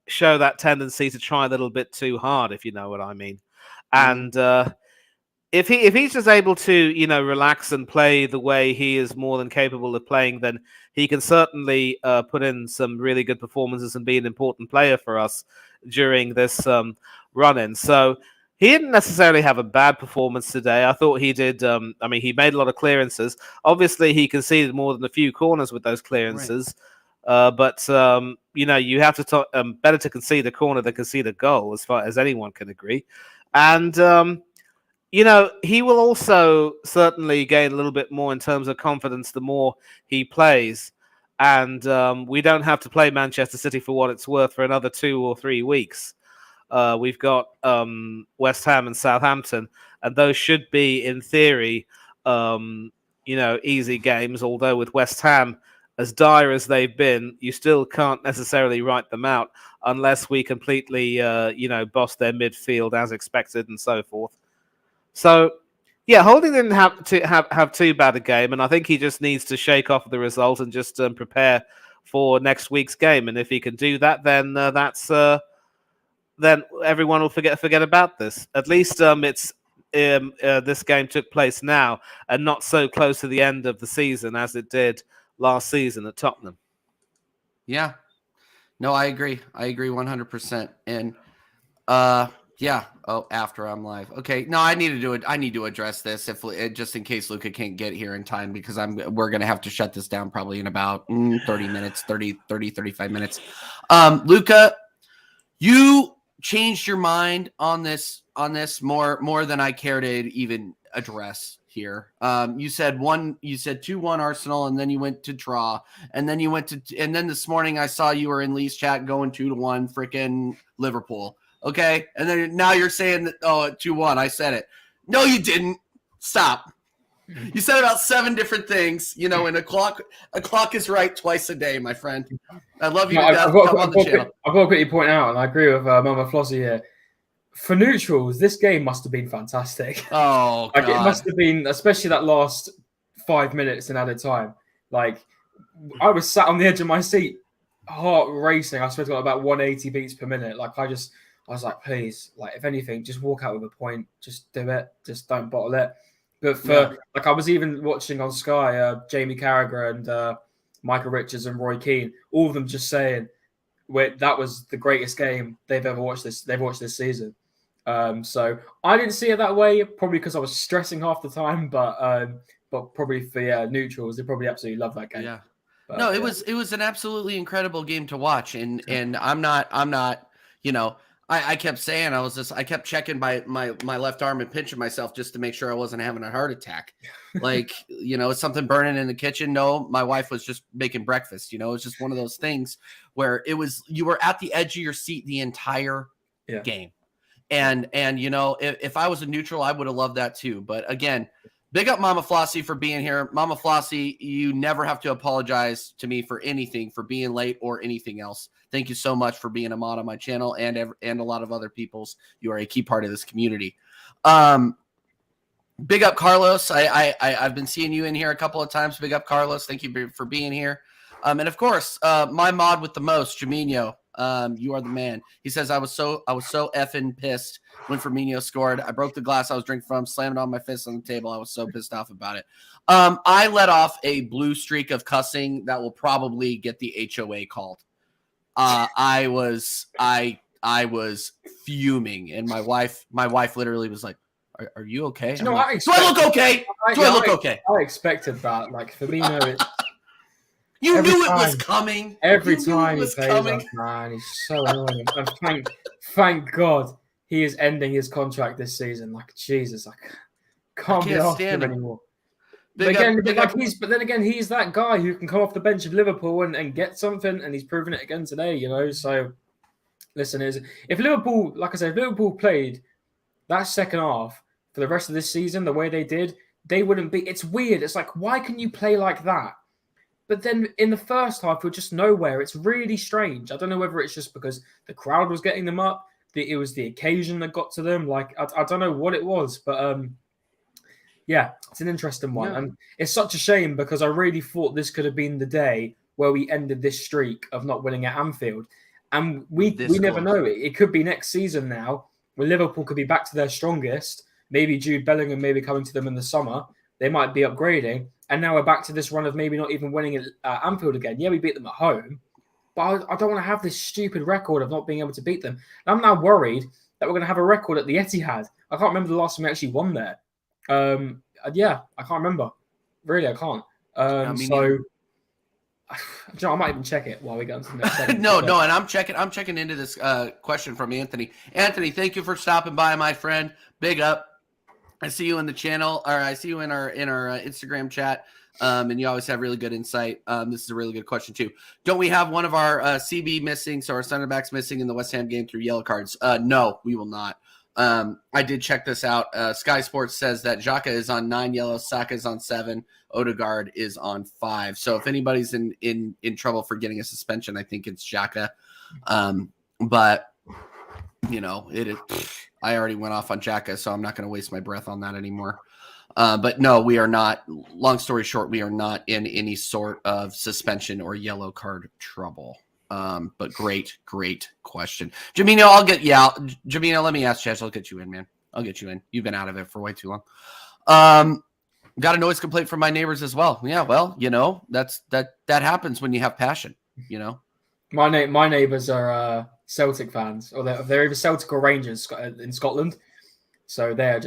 show that tendency to try a little bit too hard, if you know what I mean. And if he's just able to, relax and play the way he is more than capable of playing, then he can certainly put in some really good performances and be an important player for us during this run-in. So he didn't necessarily have a bad performance today. I thought he did. He made a lot of clearances. Obviously, he conceded more than a few corners with those clearances. But you have to talk. Better to concede a corner than concede a goal, as far as anyone can agree. And he will also certainly gain a little bit more in terms of confidence the more he plays. And we don't have to play Manchester City for what it's worth for another 2 or 3 weeks. We've got West Ham and Southampton, and those should be, in theory, easy games. Although with West Ham, as dire as they've been, you still can't necessarily write them out unless we completely, boss their midfield as expected and so forth. So, yeah, Holding didn't have too bad a game, and I think he just needs to shake off the result and just prepare for next week's game. And if he can do that, then then everyone will forget about this. At least this game took place now and not so close to the end of the season as it did last season at Tottenham. Yeah. No, I agree. I agree 100%. And yeah. Oh, after I'm live. Okay. No, I need to address this just in case Luca can't get here in time, because we're going to have to shut this down probably in about 35 minutes. Luca, you changed your mind on this more than I care to even address here. You said 2-1 Arsenal, and then you went to draw, and then and then this morning I saw you were in Lee's chat going 2-1 freaking Liverpool. Okay, and then now you're saying that 2-1. I said it. No, you didn't. Stop. You said about 7 different things. And a clock is right twice a day, my friend. I love you. I've got to quickly point out, and I agree with Mama Flossie here. For neutrals, this game must have been fantastic. Oh, God. It must have been, especially that last 5 minutes in added time. Like, I was sat on the edge of my seat, heart racing. I swear to God, about 180 beats per minute. Like, I was like, please, like, if anything, just walk out with a point. Just do it. Just don't bottle it. But I was even watching on Sky, Jamie Carragher and Michael Richards and Roy Keane, all of them just saying that was the greatest game they've ever watched this season. So I didn't see it that way, probably because I was stressing half the time, but probably for neutrals, they probably absolutely love that game. Yeah. But, no, it was an absolutely incredible game to watch, and I'm not, I kept saying I kept checking my left arm and pinching myself just to make sure I wasn't having a heart attack. Like, is something burning in the kitchen? No, my wife was just making breakfast. It's just one of those things where you were at the edge of your seat the entire game. And if I was a neutral, I would have loved that too. But again, big up Mama Flossie for being here. Mama Flossie, you never have to apologize to me for anything, for being late or anything else. Thank you so much for being a mod on my channel and a lot of other people's. You are a key part of this community. Big up Carlos. I've been seeing you in here a couple of times. Big up Carlos. Thank you for being here. And of course, my mod with the most, Jamino. You are the man. He says, I was so effing pissed when Firmino scored. I broke the glass I was drinking from, slammed on my fist on the table. I was so pissed off about it. I let off a blue streak of cussing that will probably get the HOA called. I was fuming, and my wife literally was like, "Are you okay?" Do I look okay? Do I look okay? I expected that. Like, Firmino, you knew it was coming. Every time he plays us, man, he's so annoying. And thank God he is ending his contract this season. Like, Jesus, I can't be after him anymore. But then again, he's that guy who can come off the bench of Liverpool and get something, and he's proven it again today, So, listen, if Liverpool, like I said, if Liverpool played that second half for the rest of this season the way they did, they wouldn't be. It's weird. It's like, why can you play like that? But then in the first half, we're just nowhere. It's really strange. I don't know whether it's just because the crowd was getting them up, it was the occasion that got to them. Like, I don't know what it was, but yeah, it's an interesting one. Yeah. And it's such a shame because I really thought this could have been the day where we ended this streak of not winning at Anfield. And we never know. It could be next season now, where Liverpool could be back to their strongest. Maybe Jude Bellingham maybe coming to them in the summer. They might be upgrading. And now we're back to this run of maybe not even winning at Anfield again. Yeah, we beat them at home. But I don't want to have this stupid record of not being able to beat them. And I'm now worried that we're going to have a record at the Etihad. I can't remember the last time we actually won there. Yeah, I can't remember. Really, I can't. I might even check it while we go into the next segment. No, and I'm checking into this question from Anthony. Anthony, thank you for stopping by, my friend. Big up. I see you in the channel, or I see you in our Instagram chat. And you always have really good insight. This is a really good question too. Don't we have one of our CB missing, so our center backs missing in the West Ham game through yellow cards? No, we will not. I did check this out. Sky Sports says that Xhaka is on 9 yellows, Saka is on 7, Odegaard is on 5. So if anybody's in trouble for getting a suspension, I think it's Xhaka. But you know, I already went off on Xhaka, so I'm not going to waste my breath on that anymore. But no, we are not. Long story short, we are not in any sort of suspension or yellow card trouble. But great question. Jamino, Jamino, let me ask Chaz. I'll get you in, man. I'll get you in. You've been out of it for way too long. Got a noise complaint from my neighbors as well. Yeah, well, you know, that happens when you have passion, you know. My neighbors are Celtic fans, or they're either Celtic or Rangers in Scotland. So they're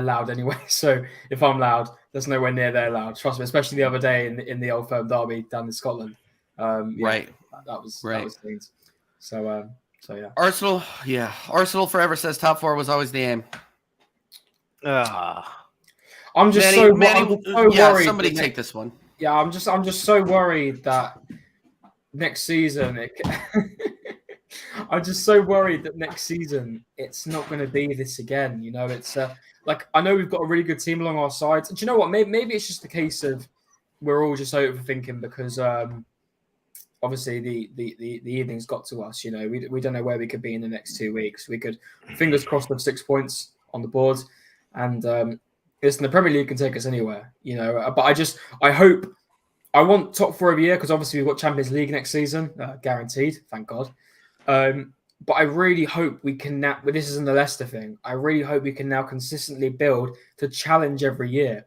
loud anyway. So if I'm loud, there's nowhere near they're loud. Trust me, especially the other day in the Old Firm derby down in Scotland. Right. That was things. So yeah. Arsenal forever says top 4 was always the aim. I'm just so worried. Somebody take this one. Yeah, I'm just so worried that next season I'm just so worried that next season it's not going to be this again. You know, it's like I know we've got a really good team along our sides. Do you know what? Maybe it's just a case of we're all just overthinking because obviously the evening's got to us. You know, we don't know where we could be in the next 2 weeks. We could, fingers crossed, have 6 points on the board, and listen, the Premier League can take us anywhere. You know, but I want top 4 every year because obviously we've got Champions League next season, guaranteed. Thank God. But I really hope we can now. Well, this isn't the Leicester thing. I really hope we can now consistently build to challenge every year.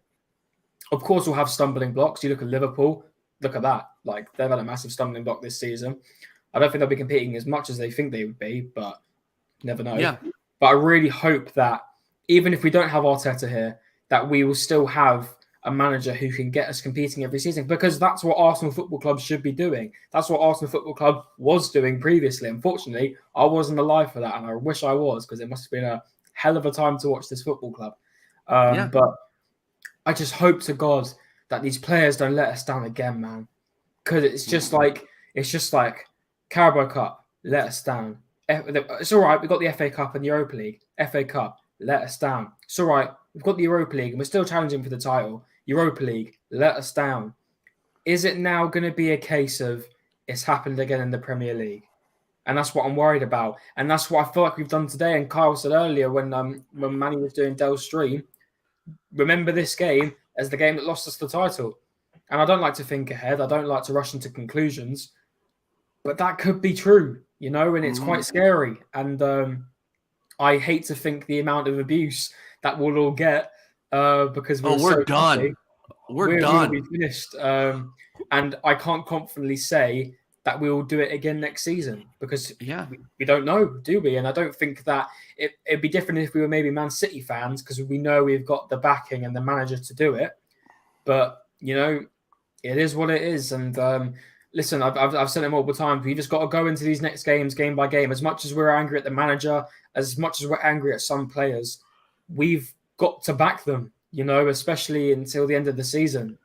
Of course, we'll have stumbling blocks. You look at Liverpool. Look at that. Like, they've had a massive stumbling block this season. I don't think they'll be competing as much as they think they would be, but never know. Yeah. But I really hope that even if we don't have Arteta here, that we will still have a manager who can get us competing every season, because that's what Arsenal Football Club should be doing. That's what Arsenal Football Club was doing previously. Unfortunately, I wasn't alive for that, and I wish I was, because it must have been a hell of a time to watch this football club. But I just hope to God that these players don't let us down again, man. Because it's just like Carabao Cup, let us down. It's all right. We've got the FA Cup and the Europa League. FA Cup, let us down. It's all right. We've got the Europa League and we're still challenging for the title. Europa League, let us down. Is it now going to be a case of it's happened again in the Premier League? And that's what I'm worried about. And that's what I feel like we've done today. And Kyle said earlier when Manny was doing Dell's stream, remember this game as the game that lost us the title. And I don't like to think ahead. I don't like to rush into conclusions. But that could be true, you know, and it's quite scary. And I hate to think the amount of abuse that we'll all get because we're done. Happy. We're done. We'll be finished. And I can't confidently say that we will do it again next season because we don't know, do we? And I don't think that it'd be different if we were maybe Man City fans because we know we've got the backing and the manager to do it. But, you know, it is what it is. And listen, I've said it multiple times. We just got to go into these next games game by game. As much as we're angry at the manager, as much as we're angry at some players, we've got to back them, you know, especially until the end of the season.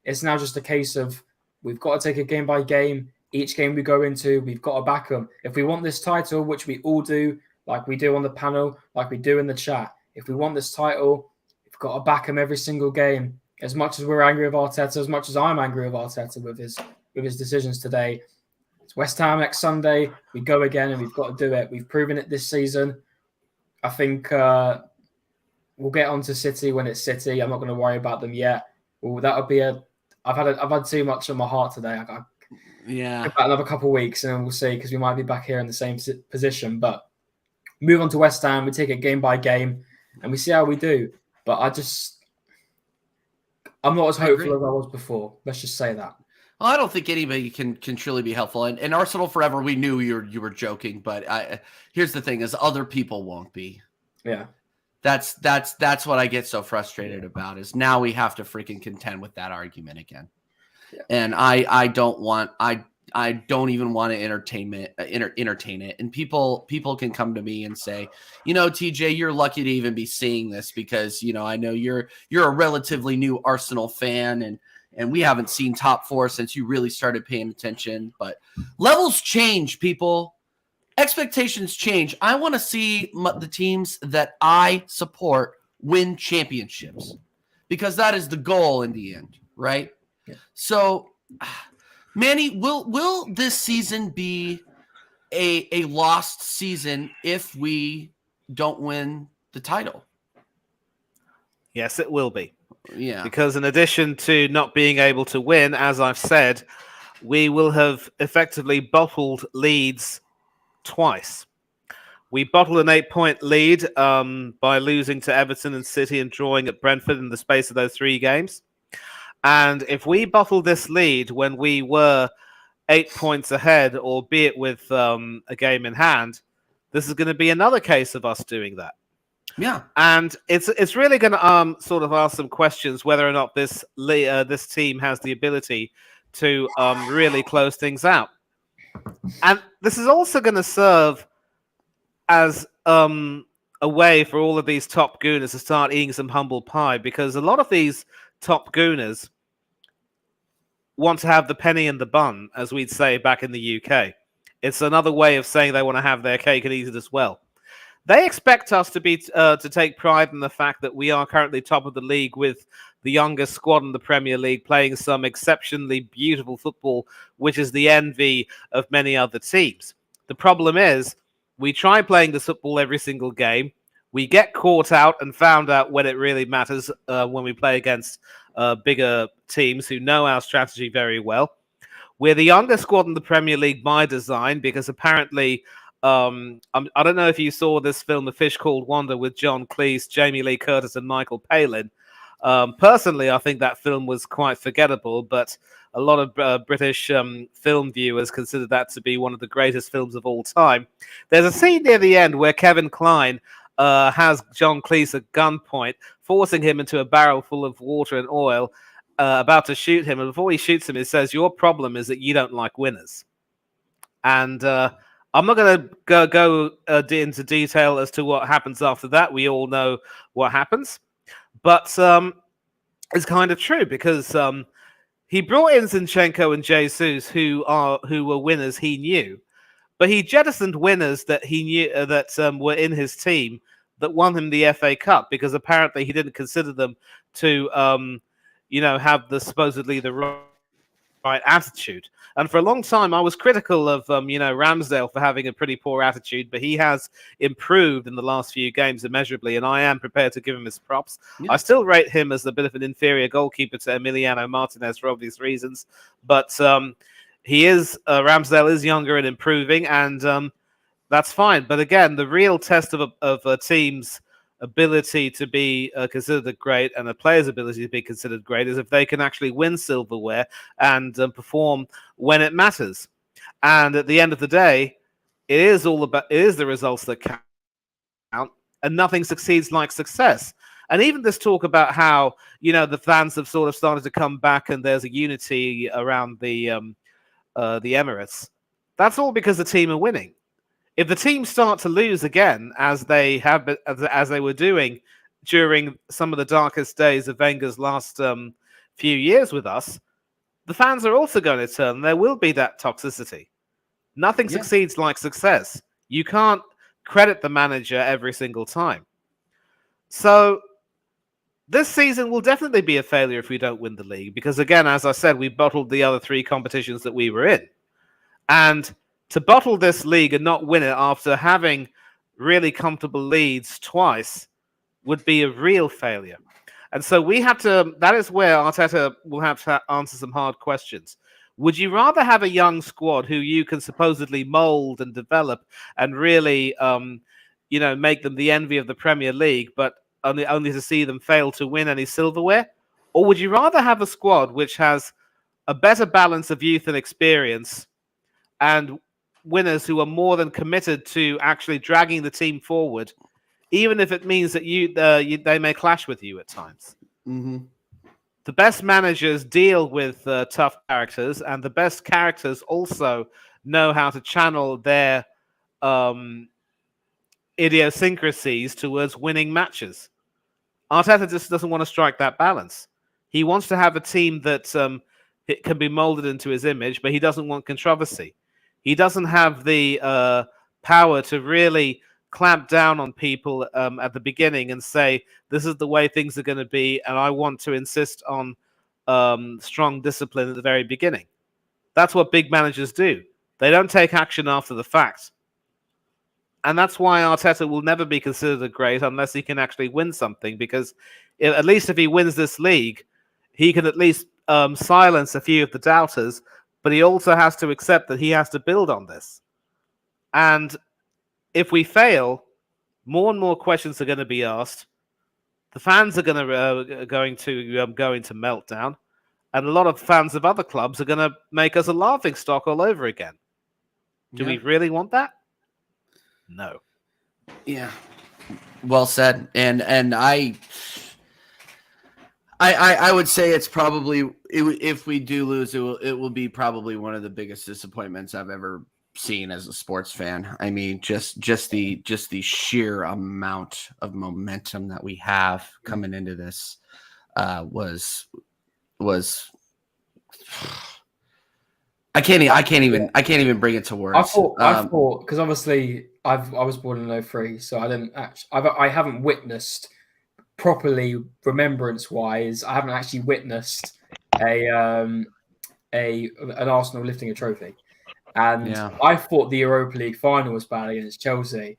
It's now just a case of we've got to take it game by game. Each game we go into, we've got to back them. If we want this title, which we all do, like we do on the panel, like we do in the chat, if we want this title, we've got to back them every single game. As much as we're angry with Arteta, as much as I'm angry with Arteta with his decisions today, it's West Ham next Sunday. We go again, and we've got to do it. We've proven it this season. I think we'll get on to City when it's City. I'm not going to worry about them yet. Well, that'll be I've had too much on my heart today. About another couple of weeks, and then we'll see because we might be back here in the same position. But move on to West Ham. We take it game by game, and we see how we do. But I'm not as hopeful as I was before. Let's just say that. Well, I don't think anybody can truly be helpful. And Arsenal Forever, we knew you were joking, but here's the thing: is other people won't be. Yeah. That's what I get so frustrated about. Is now we have to freaking contend with that argument again, and I don't even want to entertain it. And people can come to me and say, TJ, you're lucky to even be seeing this because I know you're a relatively new Arsenal fan and we haven't seen top four since you really started paying attention. But levels change, people. Expectations change. I want to see the teams that I support win championships because that is the goal in the end, right? Yeah. So, Manny, will this season be a lost season if we don't win the title? Yes, it will be. Yeah. Because in addition to not being able to win, as I've said, we will have effectively bottled leads twice. We bottled an 8-point lead by losing to Everton and City and drawing at Brentford in the space of those 3 games. And if we bottle this lead when we were 8 points ahead, albeit with a game in hand, this is going to be another case of us doing that. Yeah, and it's really going to sort of ask some questions whether or not this team has the ability to really close things out. And this is also going to serve as a way for all of these top gooners to start eating some humble pie, because a lot of these top gooners want to have the penny in the bun, as we'd say back in the UK. It's another way of saying they want to have their cake and eat it as well. They expect us to be to take pride in the fact that we are currently top of the league with the youngest squad in the Premier League, playing some exceptionally beautiful football, which is the envy of many other teams. The problem is we try playing this football every single game. We get caught out and found out when it really matters when we play against bigger teams who know our strategy very well. We're the youngest squad in the Premier League by design because apparently... I don't know if you saw this film, The Fish Called Wanda, with John Cleese, Jamie Lee Curtis, and Michael Palin. Personally, I think that film was quite forgettable, but a lot of British film viewers consider that to be one of the greatest films of all time. There's a scene near the end where Kevin Kline has John Cleese at gunpoint, forcing him into a barrel full of water and oil, about to shoot him. And before he shoots him, he says, "Your problem is that you don't like winners." And I'm not going to go into detail as to what happens after that. We all know what happens. But it's kind of true because he brought in Zinchenko and Jesus, who were winners he knew. But he jettisoned winners that he knew that were in his team that won him the FA Cup, because apparently he didn't consider them to have supposedly the right attitude. And for a long time, I was critical of Ramsdale for having a pretty poor attitude, but he has improved in the last few games immeasurably, and I am prepared to give him his props. Yeah. I still rate him as a bit of an inferior goalkeeper to Emiliano Martinez for obvious reasons, but Ramsdale is younger and improving, and that's fine. But again, the real test of a team's ability to be considered great and a player's ability to be considered great is if they can actually win silverware and perform when it matters. And at the end of the day, it is the results that count, and nothing succeeds like success. And even this talk about how the fans have sort of started to come back and there's a unity around the Emirates, that's all because the team are winning. If the team start to lose again, as they have been, as they were doing during some of the darkest days of Wenger's last few years with us, the fans are also going to turn. There will be that toxicity. Nothing succeeds like success. You can't credit the manager every single time. So this season will definitely be a failure if we don't win the league, because again, as I said, we bottled the other 3 competitions that we were in. And to bottle this league and not win it after having really comfortable leads twice would be a real failure. And so that is where Arteta will have to answer some hard questions. Would you rather have a young squad who you can supposedly mold and develop and really, make them the envy of the Premier League, but only to see them fail to win any silverware? Or would you rather have a squad which has a better balance of youth and experience, and winners who are more than committed to actually dragging the team forward, even if it means that they may clash with you at times. Mm-hmm. The best managers deal with tough characters, and the best characters also know how to channel their idiosyncrasies towards winning matches. Arteta just doesn't want to strike that balance. He wants to have a team that it can be molded into his image, but he doesn't want controversy. He doesn't have the power to really clamp down on people at the beginning and say, this is the way things are going to be, and I want to insist on strong discipline at the very beginning. That's what big managers do. They don't take action after the fact. And that's why Arteta will never be considered a great unless he can actually win something, because at least if he wins this league, he can at least silence a few of the doubters, but he also has to accept that he has to build on this. And if we fail, more and more questions are going to be asked. The fans are going to go into meltdown, and a lot of fans of other clubs are going to make us a laughing stock all over again. Do we really want that? No. Yeah. Well said. And I would say it's probably, if we do lose, it will be probably one of the biggest disappointments I've ever seen as a sports fan. I mean, just the sheer amount of momentum that we have coming into this was I can't even bring it to words. I thought because obviously I was born in 2003, so I haven't witnessed properly, remembrance wise. I haven't actually witnessed an Arsenal lifting a trophy, and I thought the Europa League final was bad against Chelsea.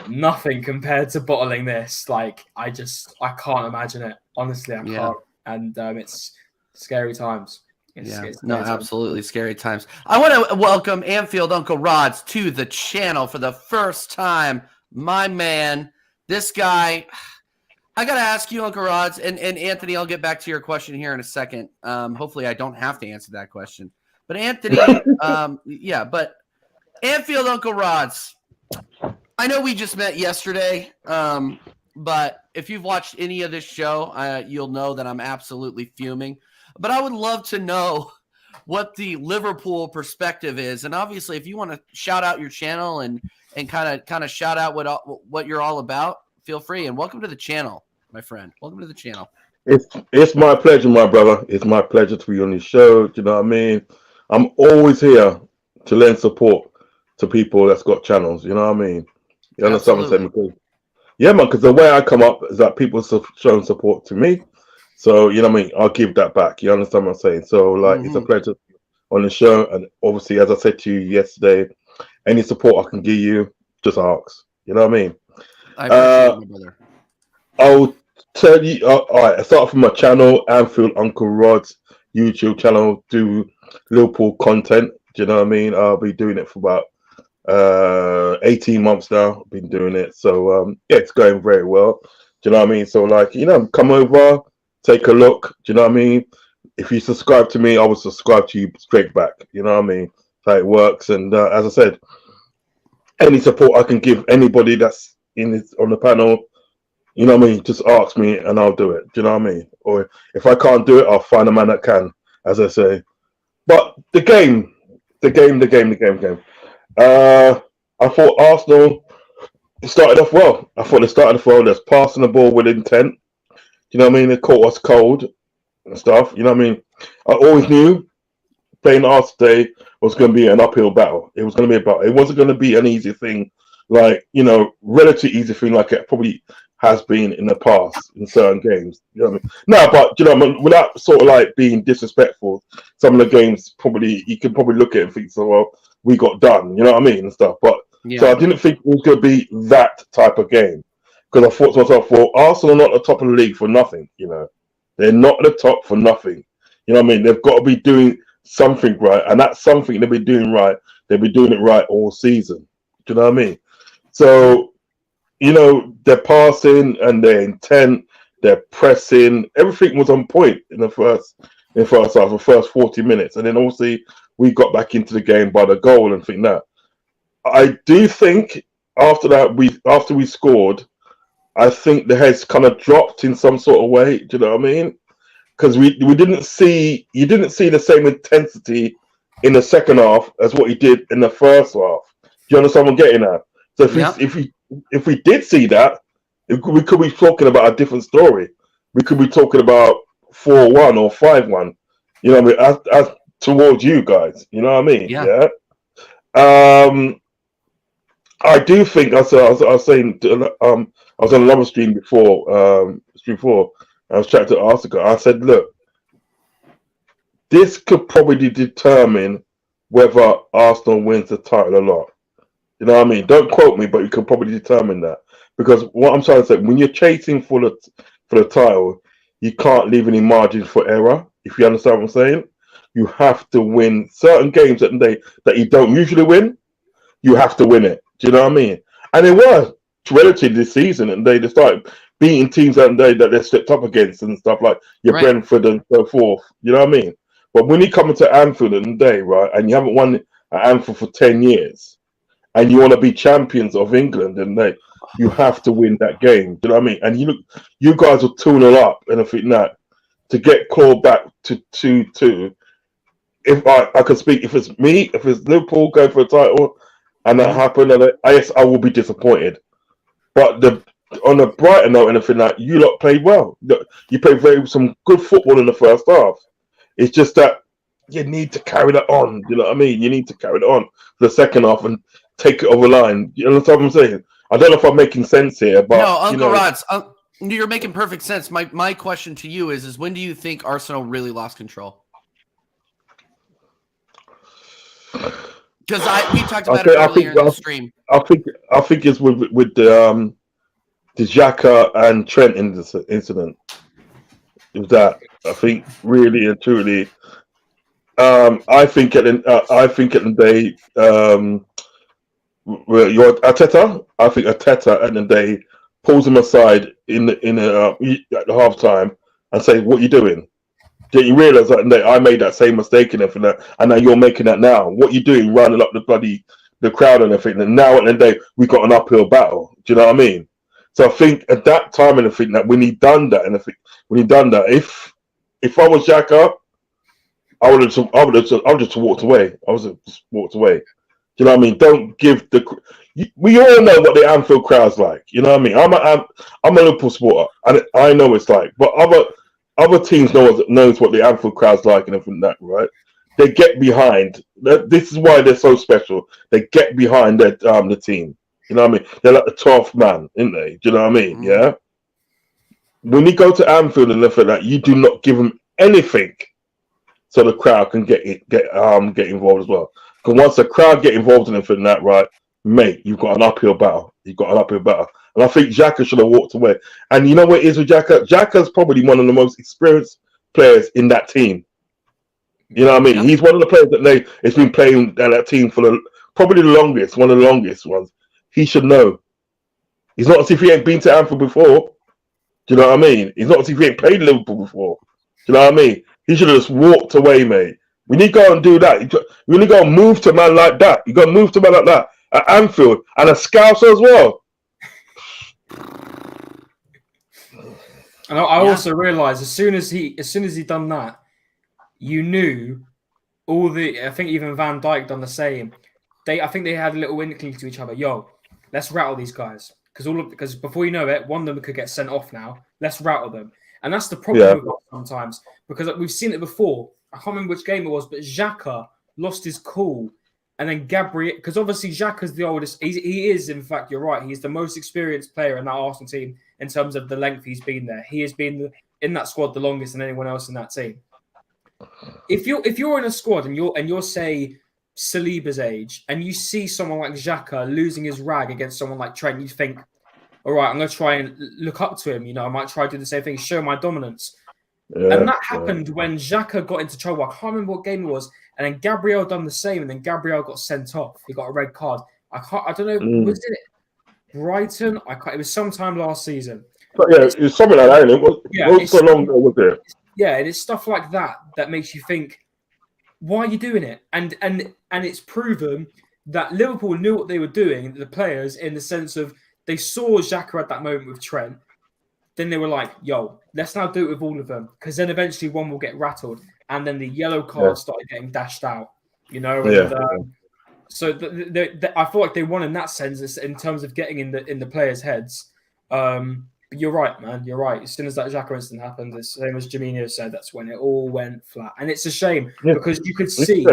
Nothing compared to bottling this. Like I can't imagine it. Honestly, I can't. And it's scary times. Absolutely scary times. I want to welcome Anfield Uncle Rods to the channel for the first time. My man, this guy, I got to ask you, Uncle Rods, and Anthony, I'll get back to your question here in a second. Hopefully I don't have to answer that question. But Anthony, but Anfield Uncle Rods, I know we just met yesterday, but if you've watched any of this show, you'll know that I'm absolutely fuming. But I would love to know what the Liverpool perspective is. And obviously, if you want to shout out your channel and kind of shout out what you're all about, feel free. And welcome to the channel, my friend. Welcome to the channel. It's my pleasure, my brother. It's my pleasure to be on this show. Do you know what I mean? I'm always here to lend support to people that's got channels. You know what I mean? You understand what I'm saying? Yeah, man, because the way I come up is that people showing support to me. So, you know what I mean? I'll give that back. You understand what I'm saying? So, like, It's a pleasure on the show. And obviously, as I said to you yesterday, any support I can give you, just ask. You know what I mean? I appreciate it, brother. I'll tell you, all right, I start from my channel, Anfield Uncle Rod's YouTube channel, do Liverpool content. Do you know what I mean? I'll be doing it for about 18 months now. I've been doing it. So, it's going very well. Do you know what I mean? So, like, come over. Take a look. Do you know what I mean? If you subscribe to me, I will subscribe to you straight back. You know what I mean? That's how it works. And as I said, any support I can give anybody that's on the panel, you know what I mean? Just ask me and I'll do it. Do you know what I mean? Or if I can't do it, I'll find a man that can, as I say. But the game. I thought Arsenal started off well. They're passing the ball with intent. You know what I mean? They caught us cold and stuff. You know what I mean? I always knew playing Arsenal today was going to be an uphill battle. It was going to be it wasn't going to be an easy thing, like, relatively easy thing like it probably has been in the past in certain games. You know what I mean? No, but, you know what I mean? Without sort of like being disrespectful, some of the games you can probably look at it and think, so, well, we got done. You know what I mean? And stuff. But so I didn't think it was going to be that type of game. Because I thought to myself, well, Arsenal are not at the top of the league for nothing, They're not at the top for nothing. You know what I mean? They've got to be doing something right. And that's something they'll be doing right. They'll be doing it right all season. Do you know what I mean? So, they're passing and their intent, they're pressing. Everything was on point in the first in the first half, the first 40 minutes, and then obviously we got back into the game by the goal and think that. I do think after we scored, I think the heads kind of dropped in some sort of way. Do you know what I mean? Because you didn't see the same intensity in the second half as what he did in the first half. Do you understand what I'm getting at? So if we did see that, we could be talking about a different story. We could be talking about 4-1 or 5-1. You know what I mean? As towards you guys. You know what I mean? Yeah. I do think I was saying I was on another stream before. I was trying to ask the guy. I said, look, this could probably determine whether Arsenal wins the title or not. You know what I mean? Don't quote me, but you can probably determine that. Because what I'm trying to say, when you're chasing for the title, you can't leave any margin for error. If you understand what I'm saying, you have to win certain games that you don't usually win. You have to win it. Do you know what I mean? And it was relatively this season, and they started beating teams that they stepped up against and stuff like your Brentford and so forth. You know what I mean? But when you come into Anfield in the day, right, and you haven't won at Anfield for 10 years, and you want to be champions of England, and you have to win that game. Do you know what I mean? And you guys will tune it up and I think that to get called back to 2-2. If I could speak, if it's me, if it's Liverpool going for a title, and that happened, and I will be disappointed. But on a brighter note, and everything that you lot played well. You played some good football in the first half. It's just that you need to carry that on. You know what I mean? You need to carry it on for the second half and take it over line. You know what I'm saying? I don't know if I'm making sense here, but no, Uncle Rods, you're making perfect sense. My question to you is when do you think Arsenal really lost control? Because we talked about it earlier in the stream. I think it's with the Xhaka and Trent incident. It was that. I think really and truly. I think at the day, you're Arteta. I think Arteta at the day pulls him aside at the half time and say, "What are you doing? Did you realise that I made that same mistake and everything, and now you're making that now? What you doing, running up the crowd and everything? And now at the end of the day, we got an uphill battle. Do you know what I mean? So I think at that time and everything that when he done that, if I was Xhaka, I would have just walked away. I was just walked away. Do you know what I mean? Don't give we all know what the Anfield crowd's like. You know what I mean? I'm a Liverpool supporter, and I know it's like, but other teams knows what the Anfield crowd's like and everything that, right? They get behind. This is why they're so special. They get behind the team. You know what I mean? They're like the 12th man, aren't they? Do you know what I mean? Yeah. When you go to Anfield and everything like that, you do not give them anything, so the crowd can get involved as well. Because once the crowd get involved in everything that, right, mate, you've got an uphill battle. And I think Xhaka should have walked away. And you know what it is with Xhaka? Xhaka's probably one of the most experienced players in that team. You know what I mean? Yeah. He's one of the players that has been playing at that team for probably the longest, one of the longest ones. He should know. He's not as if he ain't been to Anfield before. Do you know what I mean? He's not as if he ain't played Liverpool before. Do you know what I mean? He should have just walked away, mate. We need to go and do that. We need to go and move to a man like that. You got to move to a man like that at Anfield and a Scouser as well. And I also realised as soon as he done that, you knew I think even Van Dijk done the same. I think they had a little inkling to each other. Yo, let's rattle these guys because before you know it, one of them could get sent off now. Let's rattle them, and that's the problem with us sometimes because we've seen it before. I can't remember which game it was, but Xhaka lost his cool, and then Gabriel, because obviously Xhaka's the oldest. He is, in fact, you're right. He's the most experienced player in that Arsenal team in terms of the length he's been there. He has been in that squad the longest than anyone else in that team. If you're in a squad and you're say Saliba's age, and you see someone like Xhaka losing his rag against someone like Trent, you think, all right, I'm going to try and look up to him. You know, I might try to do the same thing, show my dominance. Yeah, and that happened when Xhaka got into trouble. I can't remember what game it was. And then Gabriel done the same, and then Gabriel got sent off. He got a red card. I don't know. Was it Brighton? It was sometime last season. But yeah, it's something like that. What so long ago was it? Yeah, and it's stuff like that that makes you think, why are you doing it? And it's proven that Liverpool knew what they were doing, the players, in the sense of they saw Xhaka at that moment with Trent. Then they were like, yo, let's now do it with all of them. Because then eventually one will get rattled. And then the yellow cards started getting dashed out, you know? And, so I feel like they won in that sense in terms of getting in the players' heads. But you're right, man. You're right. As soon as that Xhaka incident happened, the same as Jaminho said, that's when it all went flat. And it's a shame because you could see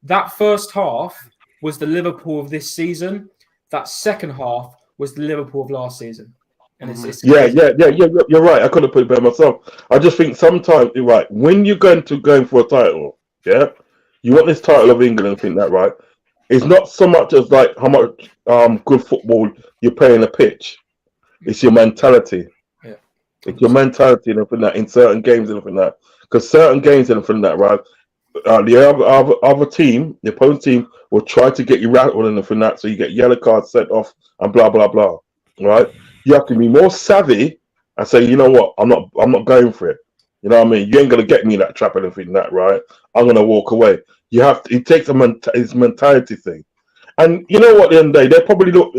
that first half was the Liverpool of this season. That second half was the Liverpool of last season. And it's you're right. I couldn't put it better myself. I just think sometimes you're right. When you're going for a title, you want this title of England, think that, right? It's not so much as like how much good football you play in a pitch. It's your mentality. Yeah. It's your mentality and everything that in certain games and everything that. Because certain games and everything that, right? The other team, the opposing team, will try to get you rattled and everything that, so you get yellow cards sent off and blah blah blah. Right? You have to be more savvy and say, you know what, I'm not going for it. You know what I mean? You ain't gonna get me in that trap and everything that, right? I'm gonna walk away. You have to. It takes his mentality thing, and you know what? At the end of the day, they probably look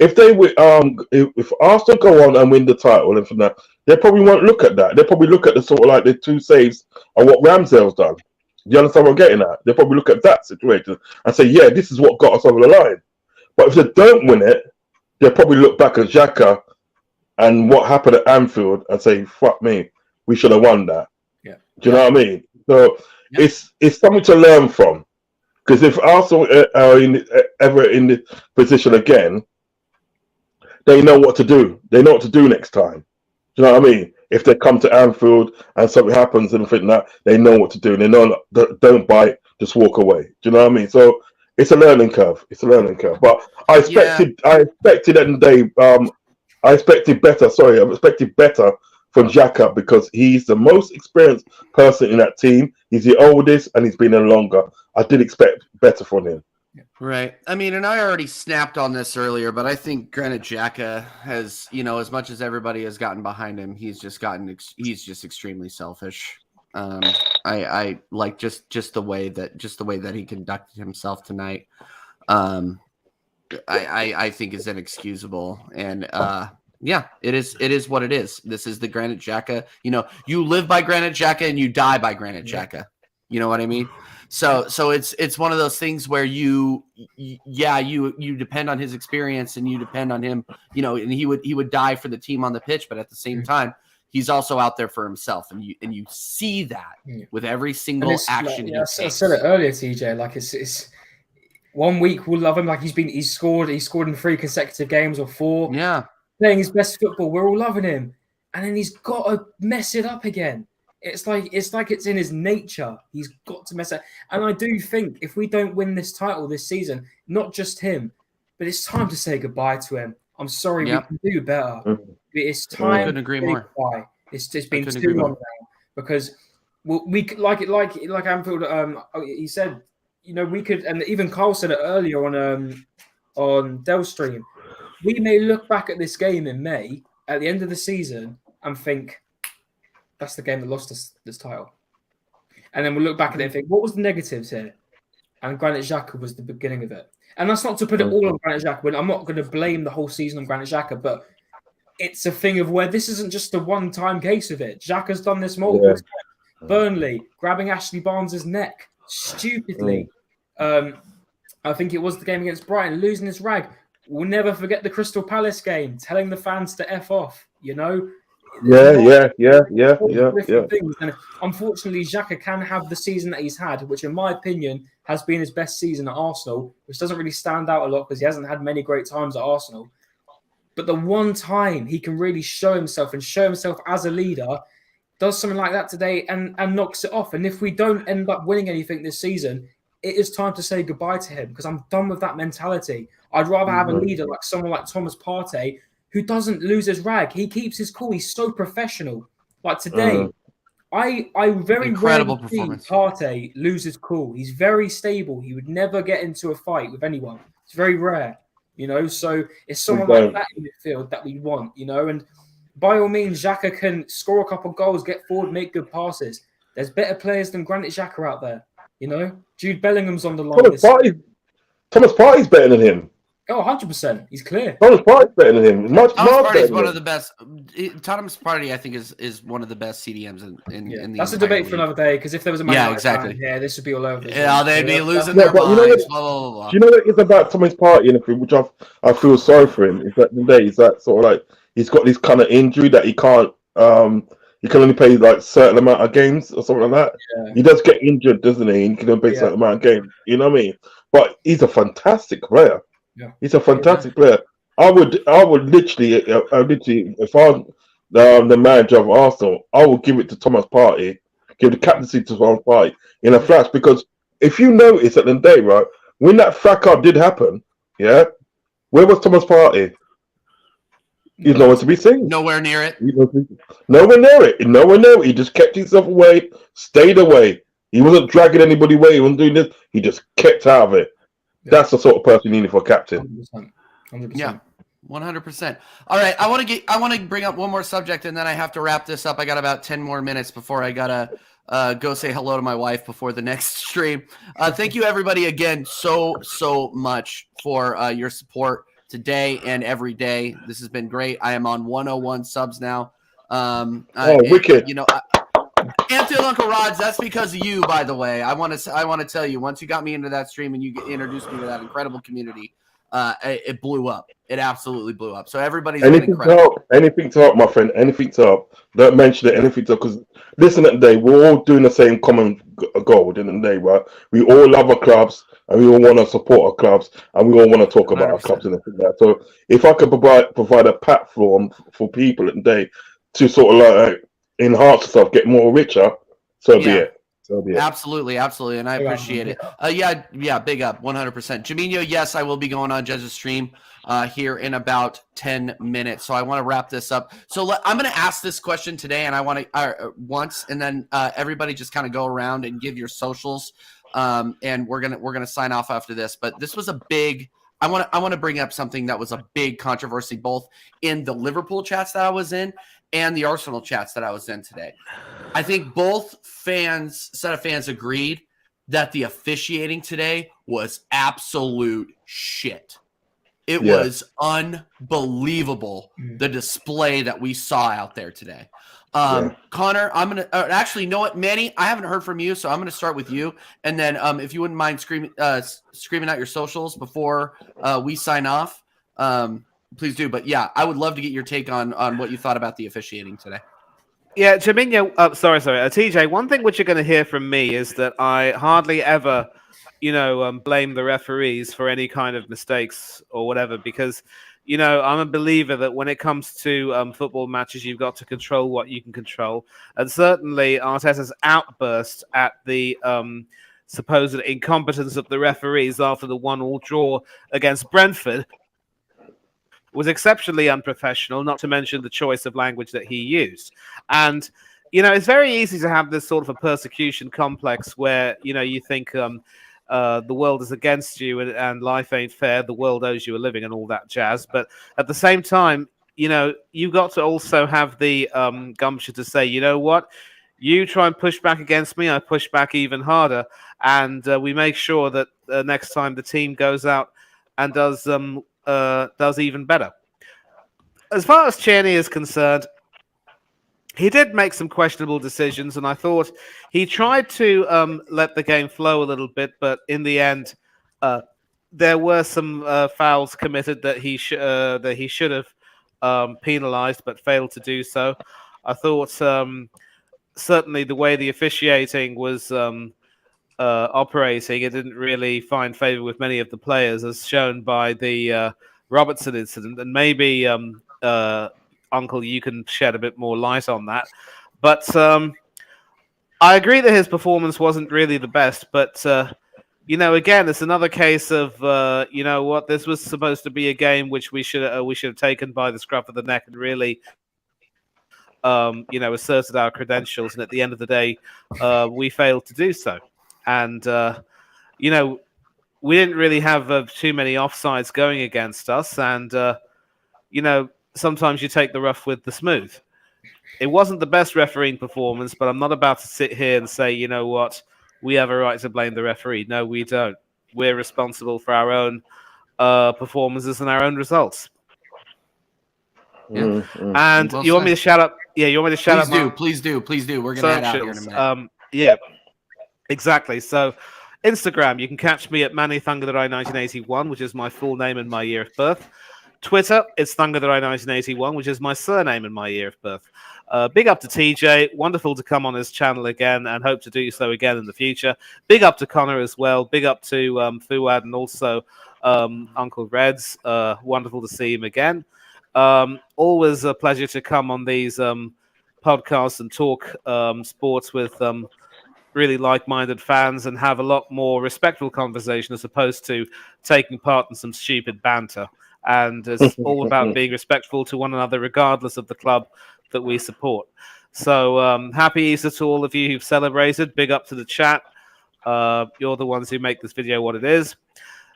if Arsenal go on and win the title and from that, they probably won't look at that. They probably look at the sort of like the 2 saves and what Ramsdale's done. You understand what I'm getting at? They probably look at that situation and say, yeah, this is what got us over the line. But if they don't win it, they'll probably look back at Xhaka and what happened at Anfield and say, fuck me, we should have won that. Yeah. Do you know what I mean? So it's something to learn from. Because if Arsenal are ever in the position again, they know what to do. They know what to do next time. Do you know what I mean? If they come to Anfield and something happens and think that, they know what to do. They know don't bite, just walk away. Do you know what I mean? So it's a learning curve. But I expected at the end of the day, I expected better. Sorry, I expected better from Xhaka because he's the most experienced person in that team. He's the oldest and he's been there longer. I did expect better from him. Right. I mean, and I already snapped on this earlier, but I think Granit Xhaka has, as much as everybody has gotten behind him, he's just extremely selfish. I like just the way that he conducted himself tonight. I think is inexcusable. And it is what it is. This is the Granit Xhaka. You live by Granit Xhaka and you die by Granit Xhaka. You know what I mean? So it's one of those things where you depend on his experience and you depend on him, and he would die for the team on the pitch, but at the same time, he's also out there for himself, and you see that with every single action he takes. I said it earlier, TJ. Like it's 1 week we'll love him, like he's scored in 3 consecutive games or 4. Yeah, playing his best football, we're all loving him, and then he's got to mess it up again. It's like it's in his nature. He's got to mess it. And I do think if we don't win this title this season, not just him, but it's time to say goodbye to him. I'm sorry, we can do better. It's time to say goodbye. It's been too long now because we like Anfield. He said, we could, and even Carl said it earlier on Dell's stream. We may look back at this game in May at the end of the season and think, that's the game that lost us this title. And then we'll look back at it and think, what was the negatives here? And Granit Xhaka was the beginning of it. And that's not to put it all on Granit Xhaka. I'm not going to blame the whole season on Granit Xhaka, but it's a thing of where this isn't just a one-time case of it. Xhaka's done this multiple times. Burnley, grabbing Ashley Barnes' neck, stupidly. I think it was the game against Brighton, losing his rag. We'll never forget the Crystal Palace game, telling the fans to F off, Yeah. Things. And unfortunately, Xhaka can have the season that he's had, which in my opinion has been his best season at Arsenal, which doesn't really stand out a lot because he hasn't had many great times at Arsenal. But the one time he can really show himself as a leader, does something like that today and knocks it off. And if we don't end up winning anything this season, it is time to say goodbye to him because I'm done with that mentality. I'd rather have a leader like someone like Thomas Partey who doesn't lose his rag. He keeps his cool. He's so professional. Like today, I very incredible rarely see performance. Partey lose his cool. He's very stable. He would never get into a fight with anyone. It's very rare, So it's someone like that in midfield that we want, And by all means, Xhaka can score a couple of goals, get forward, make good passes. There's better players than Granit Xhaka out there. You know, Jude Bellingham's on the line. Thomas Partey's better than him. Oh, 100%. He's clear. Thomas Partey's better than him. Thomas Partey is one of the best. Thomas Partey, I think, is one of the best CDMs in the. That's a debate for another day. Because if there was a Man exactly. Fan, this would be all over. They'd be losing their minds. Do you know what it's about Thomas Partey and everything, which I feel sorry for him. Is that today is that sort of like he's got this kind of injury that he can't. He can only play like certain amount of games or something like that. Yeah. He does get injured, doesn't he? He can only play certain amount of games. You know what I mean? But he's a fantastic player. Yeah. He's a fantastic player. I would literally, if I'm the manager of Arsenal, I would give it to Thomas Partey, give the captaincy to Thomas Partey in a flash. Because if you notice at the day, right, when that fracas did happen, where was Thomas Partey? He's nowhere to be seen. Nowhere near it. Nowhere near it. He just kept himself away, stayed away. He wasn't dragging anybody away. He wasn't doing this. He just kept out of it. That's the sort of person you need for a captain. 100%. Yeah, 100%. All right, I want to bring up one more subject, and then I have to wrap this up. I got about 10 more minutes before I gotta go say hello to my wife before the next stream. Thank you, everybody, again, so much for your support today and every day. This has been great. I am on 101 subs now. Wicked. You know. Anthony Uncle Rods, that's because of you, by the way. I want to tell you, once you got me into that stream and you introduced me to that incredible community, it blew up. It absolutely blew up. So everybody's anything to help, my friend. Anything to help. Don't mention it. Anything to help. Because listen, at the day, we're all doing the same common goal. At the end of the day, right? We all love our clubs, and we all want to support our clubs, and we all want to talk about 100%. Our clubs and everything like that. So if I could provide a platform for people at the day to sort of like enhance yourself, get more richer, so be it. Absolutely, and I appreciate it. Big up, 100%. Jaminho, yes, I will be going on Jez's stream here in about 10 minutes. So I want to wrap this up. So I'm going to ask this question today, and I want to once, and then everybody just kind of go around and give your socials, and we're gonna sign off after this. But this was a big. I want to bring up something that was a big controversy, both in the Liverpool chats that I was in and the Arsenal chats that I was in today. I think both set of fans agreed that the officiating today was absolute shit. It was unbelievable, the display that we saw out there today. Connor, I'm going to actually, you know what, Manny, I haven't heard from you, so I'm going to start with you. And then if you wouldn't mind screaming out your socials before we sign off, please do. But yeah, I would love to get your take on what you thought about the officiating today. Yeah, Jaminho, TJ, one thing which you're going to hear from me is that I hardly ever, blame the referees for any kind of mistakes or whatever, because, I'm a believer that when it comes to football matches, you've got to control what you can control. And certainly Arteta's outburst at the supposed incompetence of the referees after the 1-1 draw against Brentford was exceptionally unprofessional, not to mention the choice of language that he used. And, it's very easy to have this sort of a persecution complex where, you think the world is against you and life ain't fair, the world owes you a living and all that jazz. But at the same time, you've got to also have the gumption to say, you know what? You try and push back against me, I push back even harder. And we make sure that next time the team goes out and does even better. As far as Tierney is concerned, he did make some questionable decisions, and I thought he tried to let the game flow a little bit, but in the end, there were some fouls committed that he should have penalised, but failed to do so. I thought certainly the way the officiating was operating, it didn't really find favour with many of the players, as shown by the Robertson incident, and maybe Uncle, you can shed a bit more light on that. But I agree that his performance wasn't really the best, but again, it's another case of this was supposed to be a game which we should have taken by the scruff of the neck and really asserted our credentials, and at the end of the day we failed to do so. And we didn't really have too many offsides going against us, and sometimes you take the rough with the smooth. It wasn't the best refereeing performance, but I'm not about to sit here and say, you know what, we have a right to blame the referee. No, we don't. We're responsible for our own performances and our own results. Yeah. And Well you want said. me to shout out? Yeah, you want me to shout out? Please do. We're gonna head out here in a minute. Yeah, exactly. So, Instagram, you can catch me at MannyThungatherai1981, which is my full name and my year of birth. Twitter, it's Thungatherai1981, which is my surname and my year of birth. Big up to TJ. Wonderful to come on his channel again, and hope to do so again in the future. Big up to Connor as well. Big up to Fuad and also Uncle Reds. Wonderful to see him again. Always a pleasure to come on these podcasts and talk sports with really like-minded fans and have a lot more respectful conversation as opposed to taking part in some stupid banter. And it's all about being respectful to one another, regardless of the club that we support. So happy Easter to all of you who've celebrated. Big up to the chat. You're the ones who make this video what it is.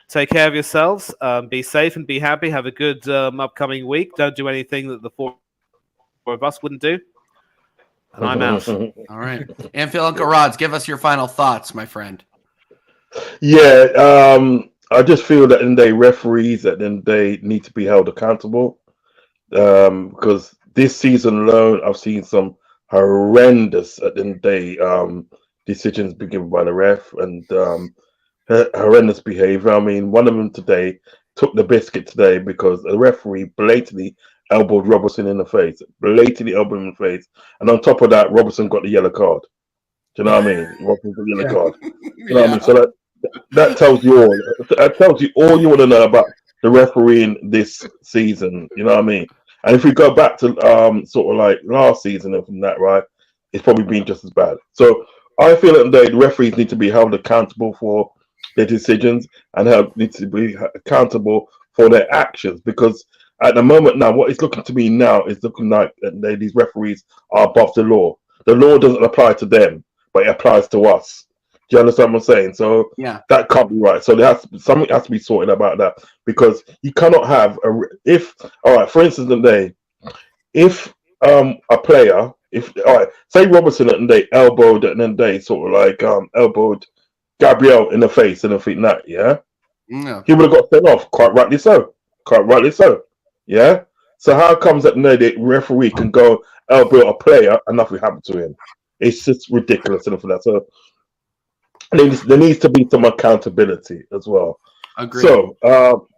Take care of yourselves. Be safe and be happy. Have a good upcoming week. Don't do anything that the four of us wouldn't do. And I'm out. All right. Anfield Uncle Rods, give us your final thoughts, my friend. Yeah, I just feel that in the referees that then they need to be held accountable. Because this season alone, I've seen some horrendous at the end of the day decisions being given by the ref and horrendous behavior. I mean, one of them today took the biscuit today because the referee blatantly elbowed Robertson in the face, blatantly elbowed him in the face, and on top of that, Robertson got the yellow card. Do you know what I mean? Robertson got the yellow card. Do you know what I mean? So that tells you all. That tells you all you want to know about the refereeing this season. You know what I mean? And if we go back to sort of like last season and from that, right, it's probably been just as bad. So I feel that the referees need to be held accountable for their decisions and need to be accountable for their actions, because at the moment now, what it's looking to me now is looking like these referees are above the law. The law doesn't apply to them, but it applies to us. Do you understand what I'm saying? So yeah, that can't be right. So something has to be sorted about that, because you cannot have for instance, if a player, say Robertson and they elbowed and then they sort of like elbowed Gabriel in the face and everything that, yeah, he would have got sent off. Quite rightly so. Yeah. So how comes that the referee can go elbow a player and nothing happened to him? It's just ridiculous enough for that. So there needs to be some accountability as well. Agreed. So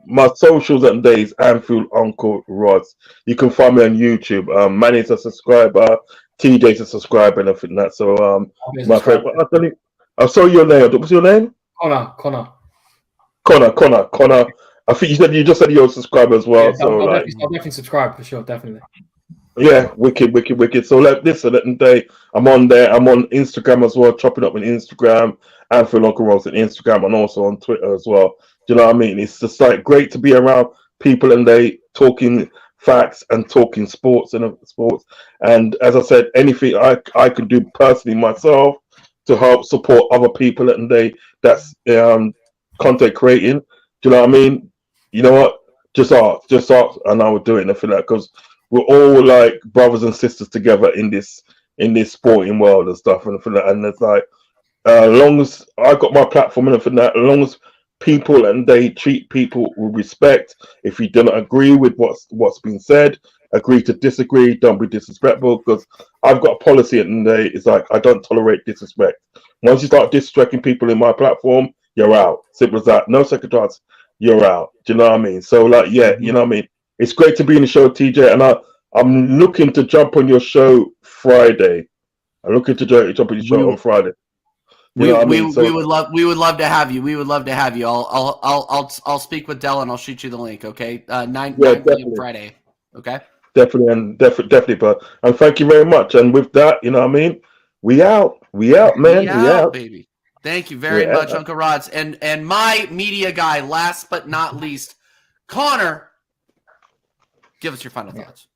my socials and days, Anfield Uncle Rods. You can find me on YouTube. Manny's a subscriber, TJ's a subscriber, and everything that. So my friend, I saw your name. What's your name? Connor. I think you just said you're a subscriber as well. Yeah, so I'll definitely subscribe for sure, definitely. Yeah, wicked. So like this day, I'm on there. I'm on Instagram as well, chopping up on Instagram, Anfield Uncle Rods on Instagram, and also on Twitter as well. Do you know what I mean? It's just like great to be around people and they talking facts and talking sports. And as I said, anything I can do personally myself to help support other people that's content creating. Do you know what I mean? You know what? Just ask, and I would do it. And I feel like because we're all like brothers and sisters together in this sporting world and stuff. And I feel like, and it's like, as long as I got my platform and everything that, as long as people and they treat people with respect. If you do not agree with what's been said, agree to disagree. Don't be disrespectful, because I've got a policy and it's like I don't tolerate disrespect. Once you start disrespecting people in my platform, you're out. Simple as that. No second chance. You're out. Do you know what I mean? So like, yeah, you know what I mean? It's great to be in the show, TJ, and I'm looking to jump on your show Friday. I'm looking to jump on your show on Friday. We would love to have you. We would love to have you. I'll speak with Dell and I'll shoot you the link. Okay, 9 p.m. Friday. Okay. Definitely, but and thank you very much. And with that, you know what I mean? We out, man. We out, baby. Thank you very much, Uncle Rods, and my media guy. Last but not least, Connor. Give us your final thoughts.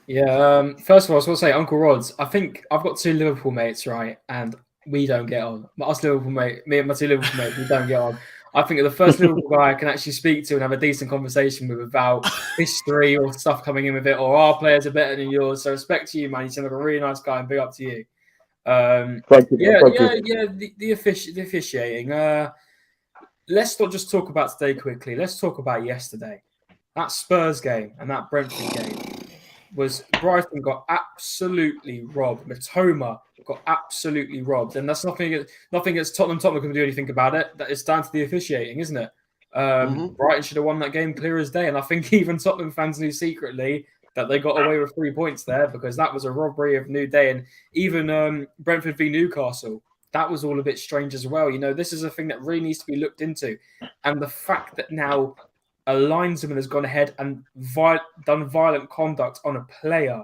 Yeah. First of all, I was going to say, Uncle Rods. I think I've got 2 Liverpool mates, right, and we don't get on. Me and my 2 Liverpool mates, we don't get on. I think you're the first Liverpool guy I can actually speak to and have a decent conversation with about history or stuff coming in with it, or our players are better than yours. So respect to you, man. You seem like a really nice guy, and big up to you. Thank you. The officiating. Let's not just talk about today quickly. Let's talk about yesterday. That Spurs game and that Brentford game was Brighton got absolutely robbed. Matoma got absolutely robbed, and that's nothing against Tottenham. Tottenham can do anything about it. That is down to the officiating, isn't it? Brighton should have won that game clear as day, and I think even Tottenham fans knew secretly that they got away with 3 points there because that was a robbery of new day. And even Brentford v Newcastle, that was all a bit strange as well. You know, this is a thing that really needs to be looked into, and the fact that now a linesman has gone ahead and done violent conduct on a player,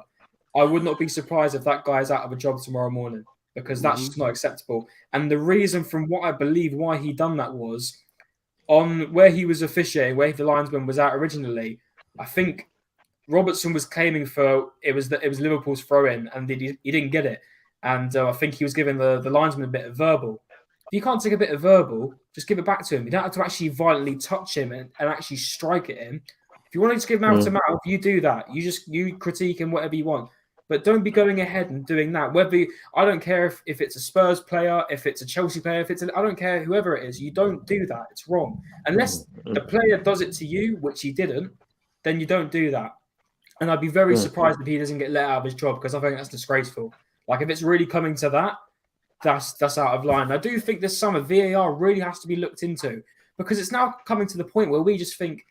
I would not be surprised if that guy is out of a job tomorrow morning, because that's just not acceptable. And the reason, from what I believe, why he done that was on where he was officiating, where the linesman was out originally. I think Robertson was claiming for it was Liverpool's throw-in, and he didn't get it. And I think he was giving the linesman a bit of verbal. If you can't take a bit of verbal, just give it back to him. You don't have to actually violently touch him and actually strike at him. If you want to just give mouth to mouth, you do that. You critique him whatever you want. But don't be going ahead and doing that. I don't care if it's a Spurs player, if it's a Chelsea player, I don't care whoever it is. You don't do that. It's wrong. Unless the player does it to you, which he didn't, then you don't do that. And I'd be very surprised if he doesn't get let out of his job, because I think that's disgraceful. Like, if it's really coming to that, that's out of line. I do think this summer VAR really has to be looked into, because it's now coming to the point where we just think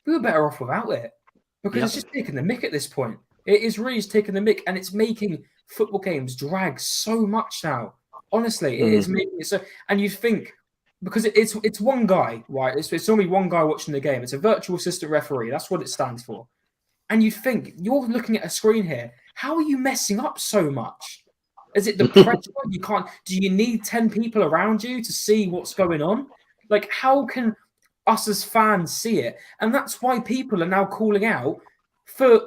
we were better off without it, because it's just taking the mick at this point. It is really just taking the mick, and it's making football games drag so much now. Honestly, it is making it so. And you think, because it's one guy, right? It's only one guy watching the game. It's a virtual assistant referee. That's what it stands for. And you think, you're looking at a screen here. How are you messing up so much? Is it the pressure? You can't. Do you need 10 people around you to see what's going on? Like, how can us as fans see it? And that's why people are now calling out for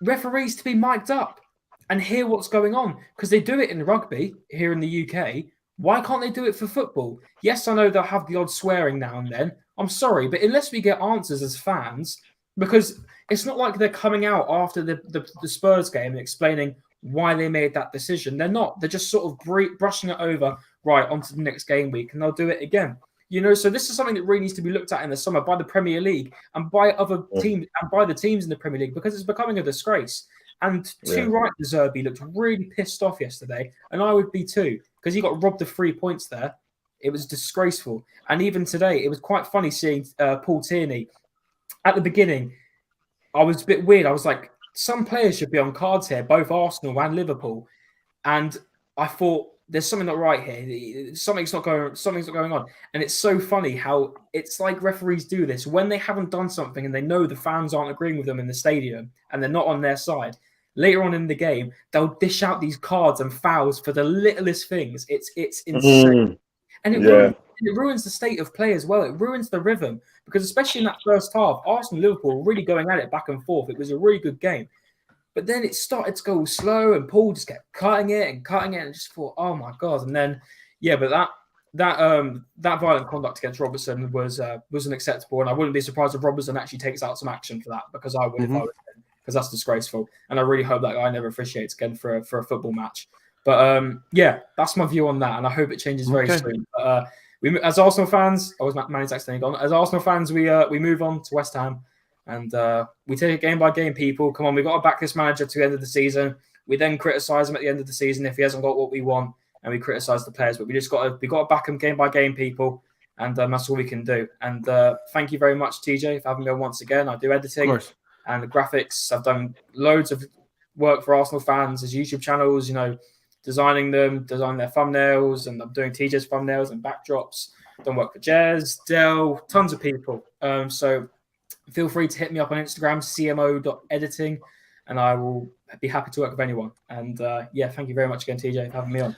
referees to be mic'd up and hear what's going on, because they do it in rugby here in the UK. Why can't they do it for football? Yes, I know they'll have the odd swearing now and then. I'm sorry, but unless we get answers as fans, because it's not like they're coming out after the Spurs game and explaining why they made that decision. They're not. They're just sort of brushing it over, right, onto the next game week, and they'll do it again. You know, so this is something that really needs to be looked at in the summer by the Premier League and by other teams and by the teams in the Premier League, because it's becoming a disgrace. And right, De Zerbi looked really pissed off yesterday, and I would be too, because he got robbed of 3 points there. It was disgraceful. And even today, it was quite funny seeing Paul Tierney. At the beginning, I was a bit weird. I was like, some players should be on cards here, both Arsenal and Liverpool. And I thought, there's something not right here. Something's not going on. And it's so funny how it's like referees do this when they haven't done something and they know the fans aren't agreeing with them in the stadium and they're not on their side. Later on in the game, they'll dish out these cards and fouls for the littlest things. It's insane. And it ruins the state of play as well. It ruins the rhythm, because especially in that first half, Arsenal and Liverpool were really going at it back and forth. It was a really good game. But then it started to go slow, and Paul just kept cutting it, and just thought, oh my God. And then, but that violent conduct against Robertson was unacceptable, and I wouldn't be surprised if Robertson actually takes out some action for that, because I would if I was him, because that's disgraceful. And I really hope that guy never officiates again for a football match. But that's my view on that, and I hope it changes very soon. But, we, as Arsenal fans, Manny's accidentally gone. As Arsenal fans, we move on to West Ham. And we take it game by game, people. Come on, we've got to back this manager to the end of the season. We then criticise him at the end of the season if he hasn't got what we want, and we criticise the players. But we got to back him game by game, people, and that's all we can do. And thank you very much, TJ, for having me on once again. I do editing and the graphics. I've done loads of work for Arsenal fans, as YouTube channels, designing their thumbnails, and I'm doing TJ's thumbnails and backdrops. Done work for Jez, Dell, tons of people. So feel free to hit me up on Instagram, cmo.editing, and I will be happy to work with anyone. And thank you very much again, TJ, for having me on.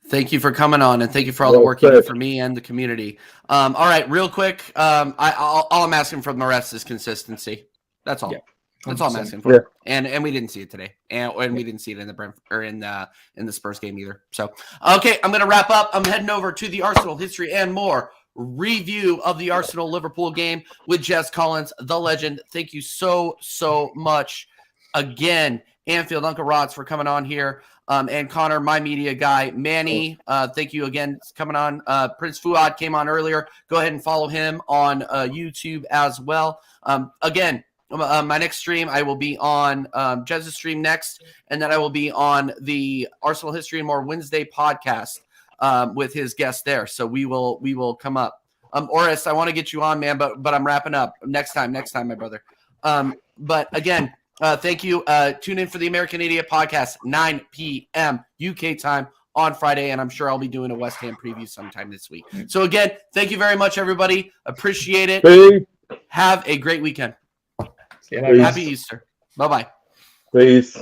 Thank you for coming on, and thank you for all the work you do for me and the community. All right, real quick, all I'm asking from the rest is consistency. That's all. Yeah, that's all I'm asking for. Yeah. And we didn't see it today, and we didn't see it in the Brentford or in the Spurs game either. So, okay, I'm gonna wrap up. I'm heading over to the Arsenal history and more review of the Arsenal-Liverpool game with Jez Collins, the legend. Thank you so much again, Anfield Uncle Rods, for coming on here. And Connor, my media guy. Manny, thank you again for coming on. Prince Fuad came on earlier. Go ahead and follow him on YouTube as well. Again, my next stream, I will be on Jez's stream next, and then I will be on the Arsenal History and More Wednesday podcast with his guest there. So we will come up. Oris, I want to get you on, man, but I'm wrapping up. Next time, my brother. But again, thank you. Tune in for the American Idiot podcast, 9 p.m. UK time on Friday, and I'm sure I'll be doing a West Ham preview sometime this week. So again, thank you very much, everybody. Appreciate it. Peace. Have a great weekend. See you later. Happy Easter. Bye-bye. Peace.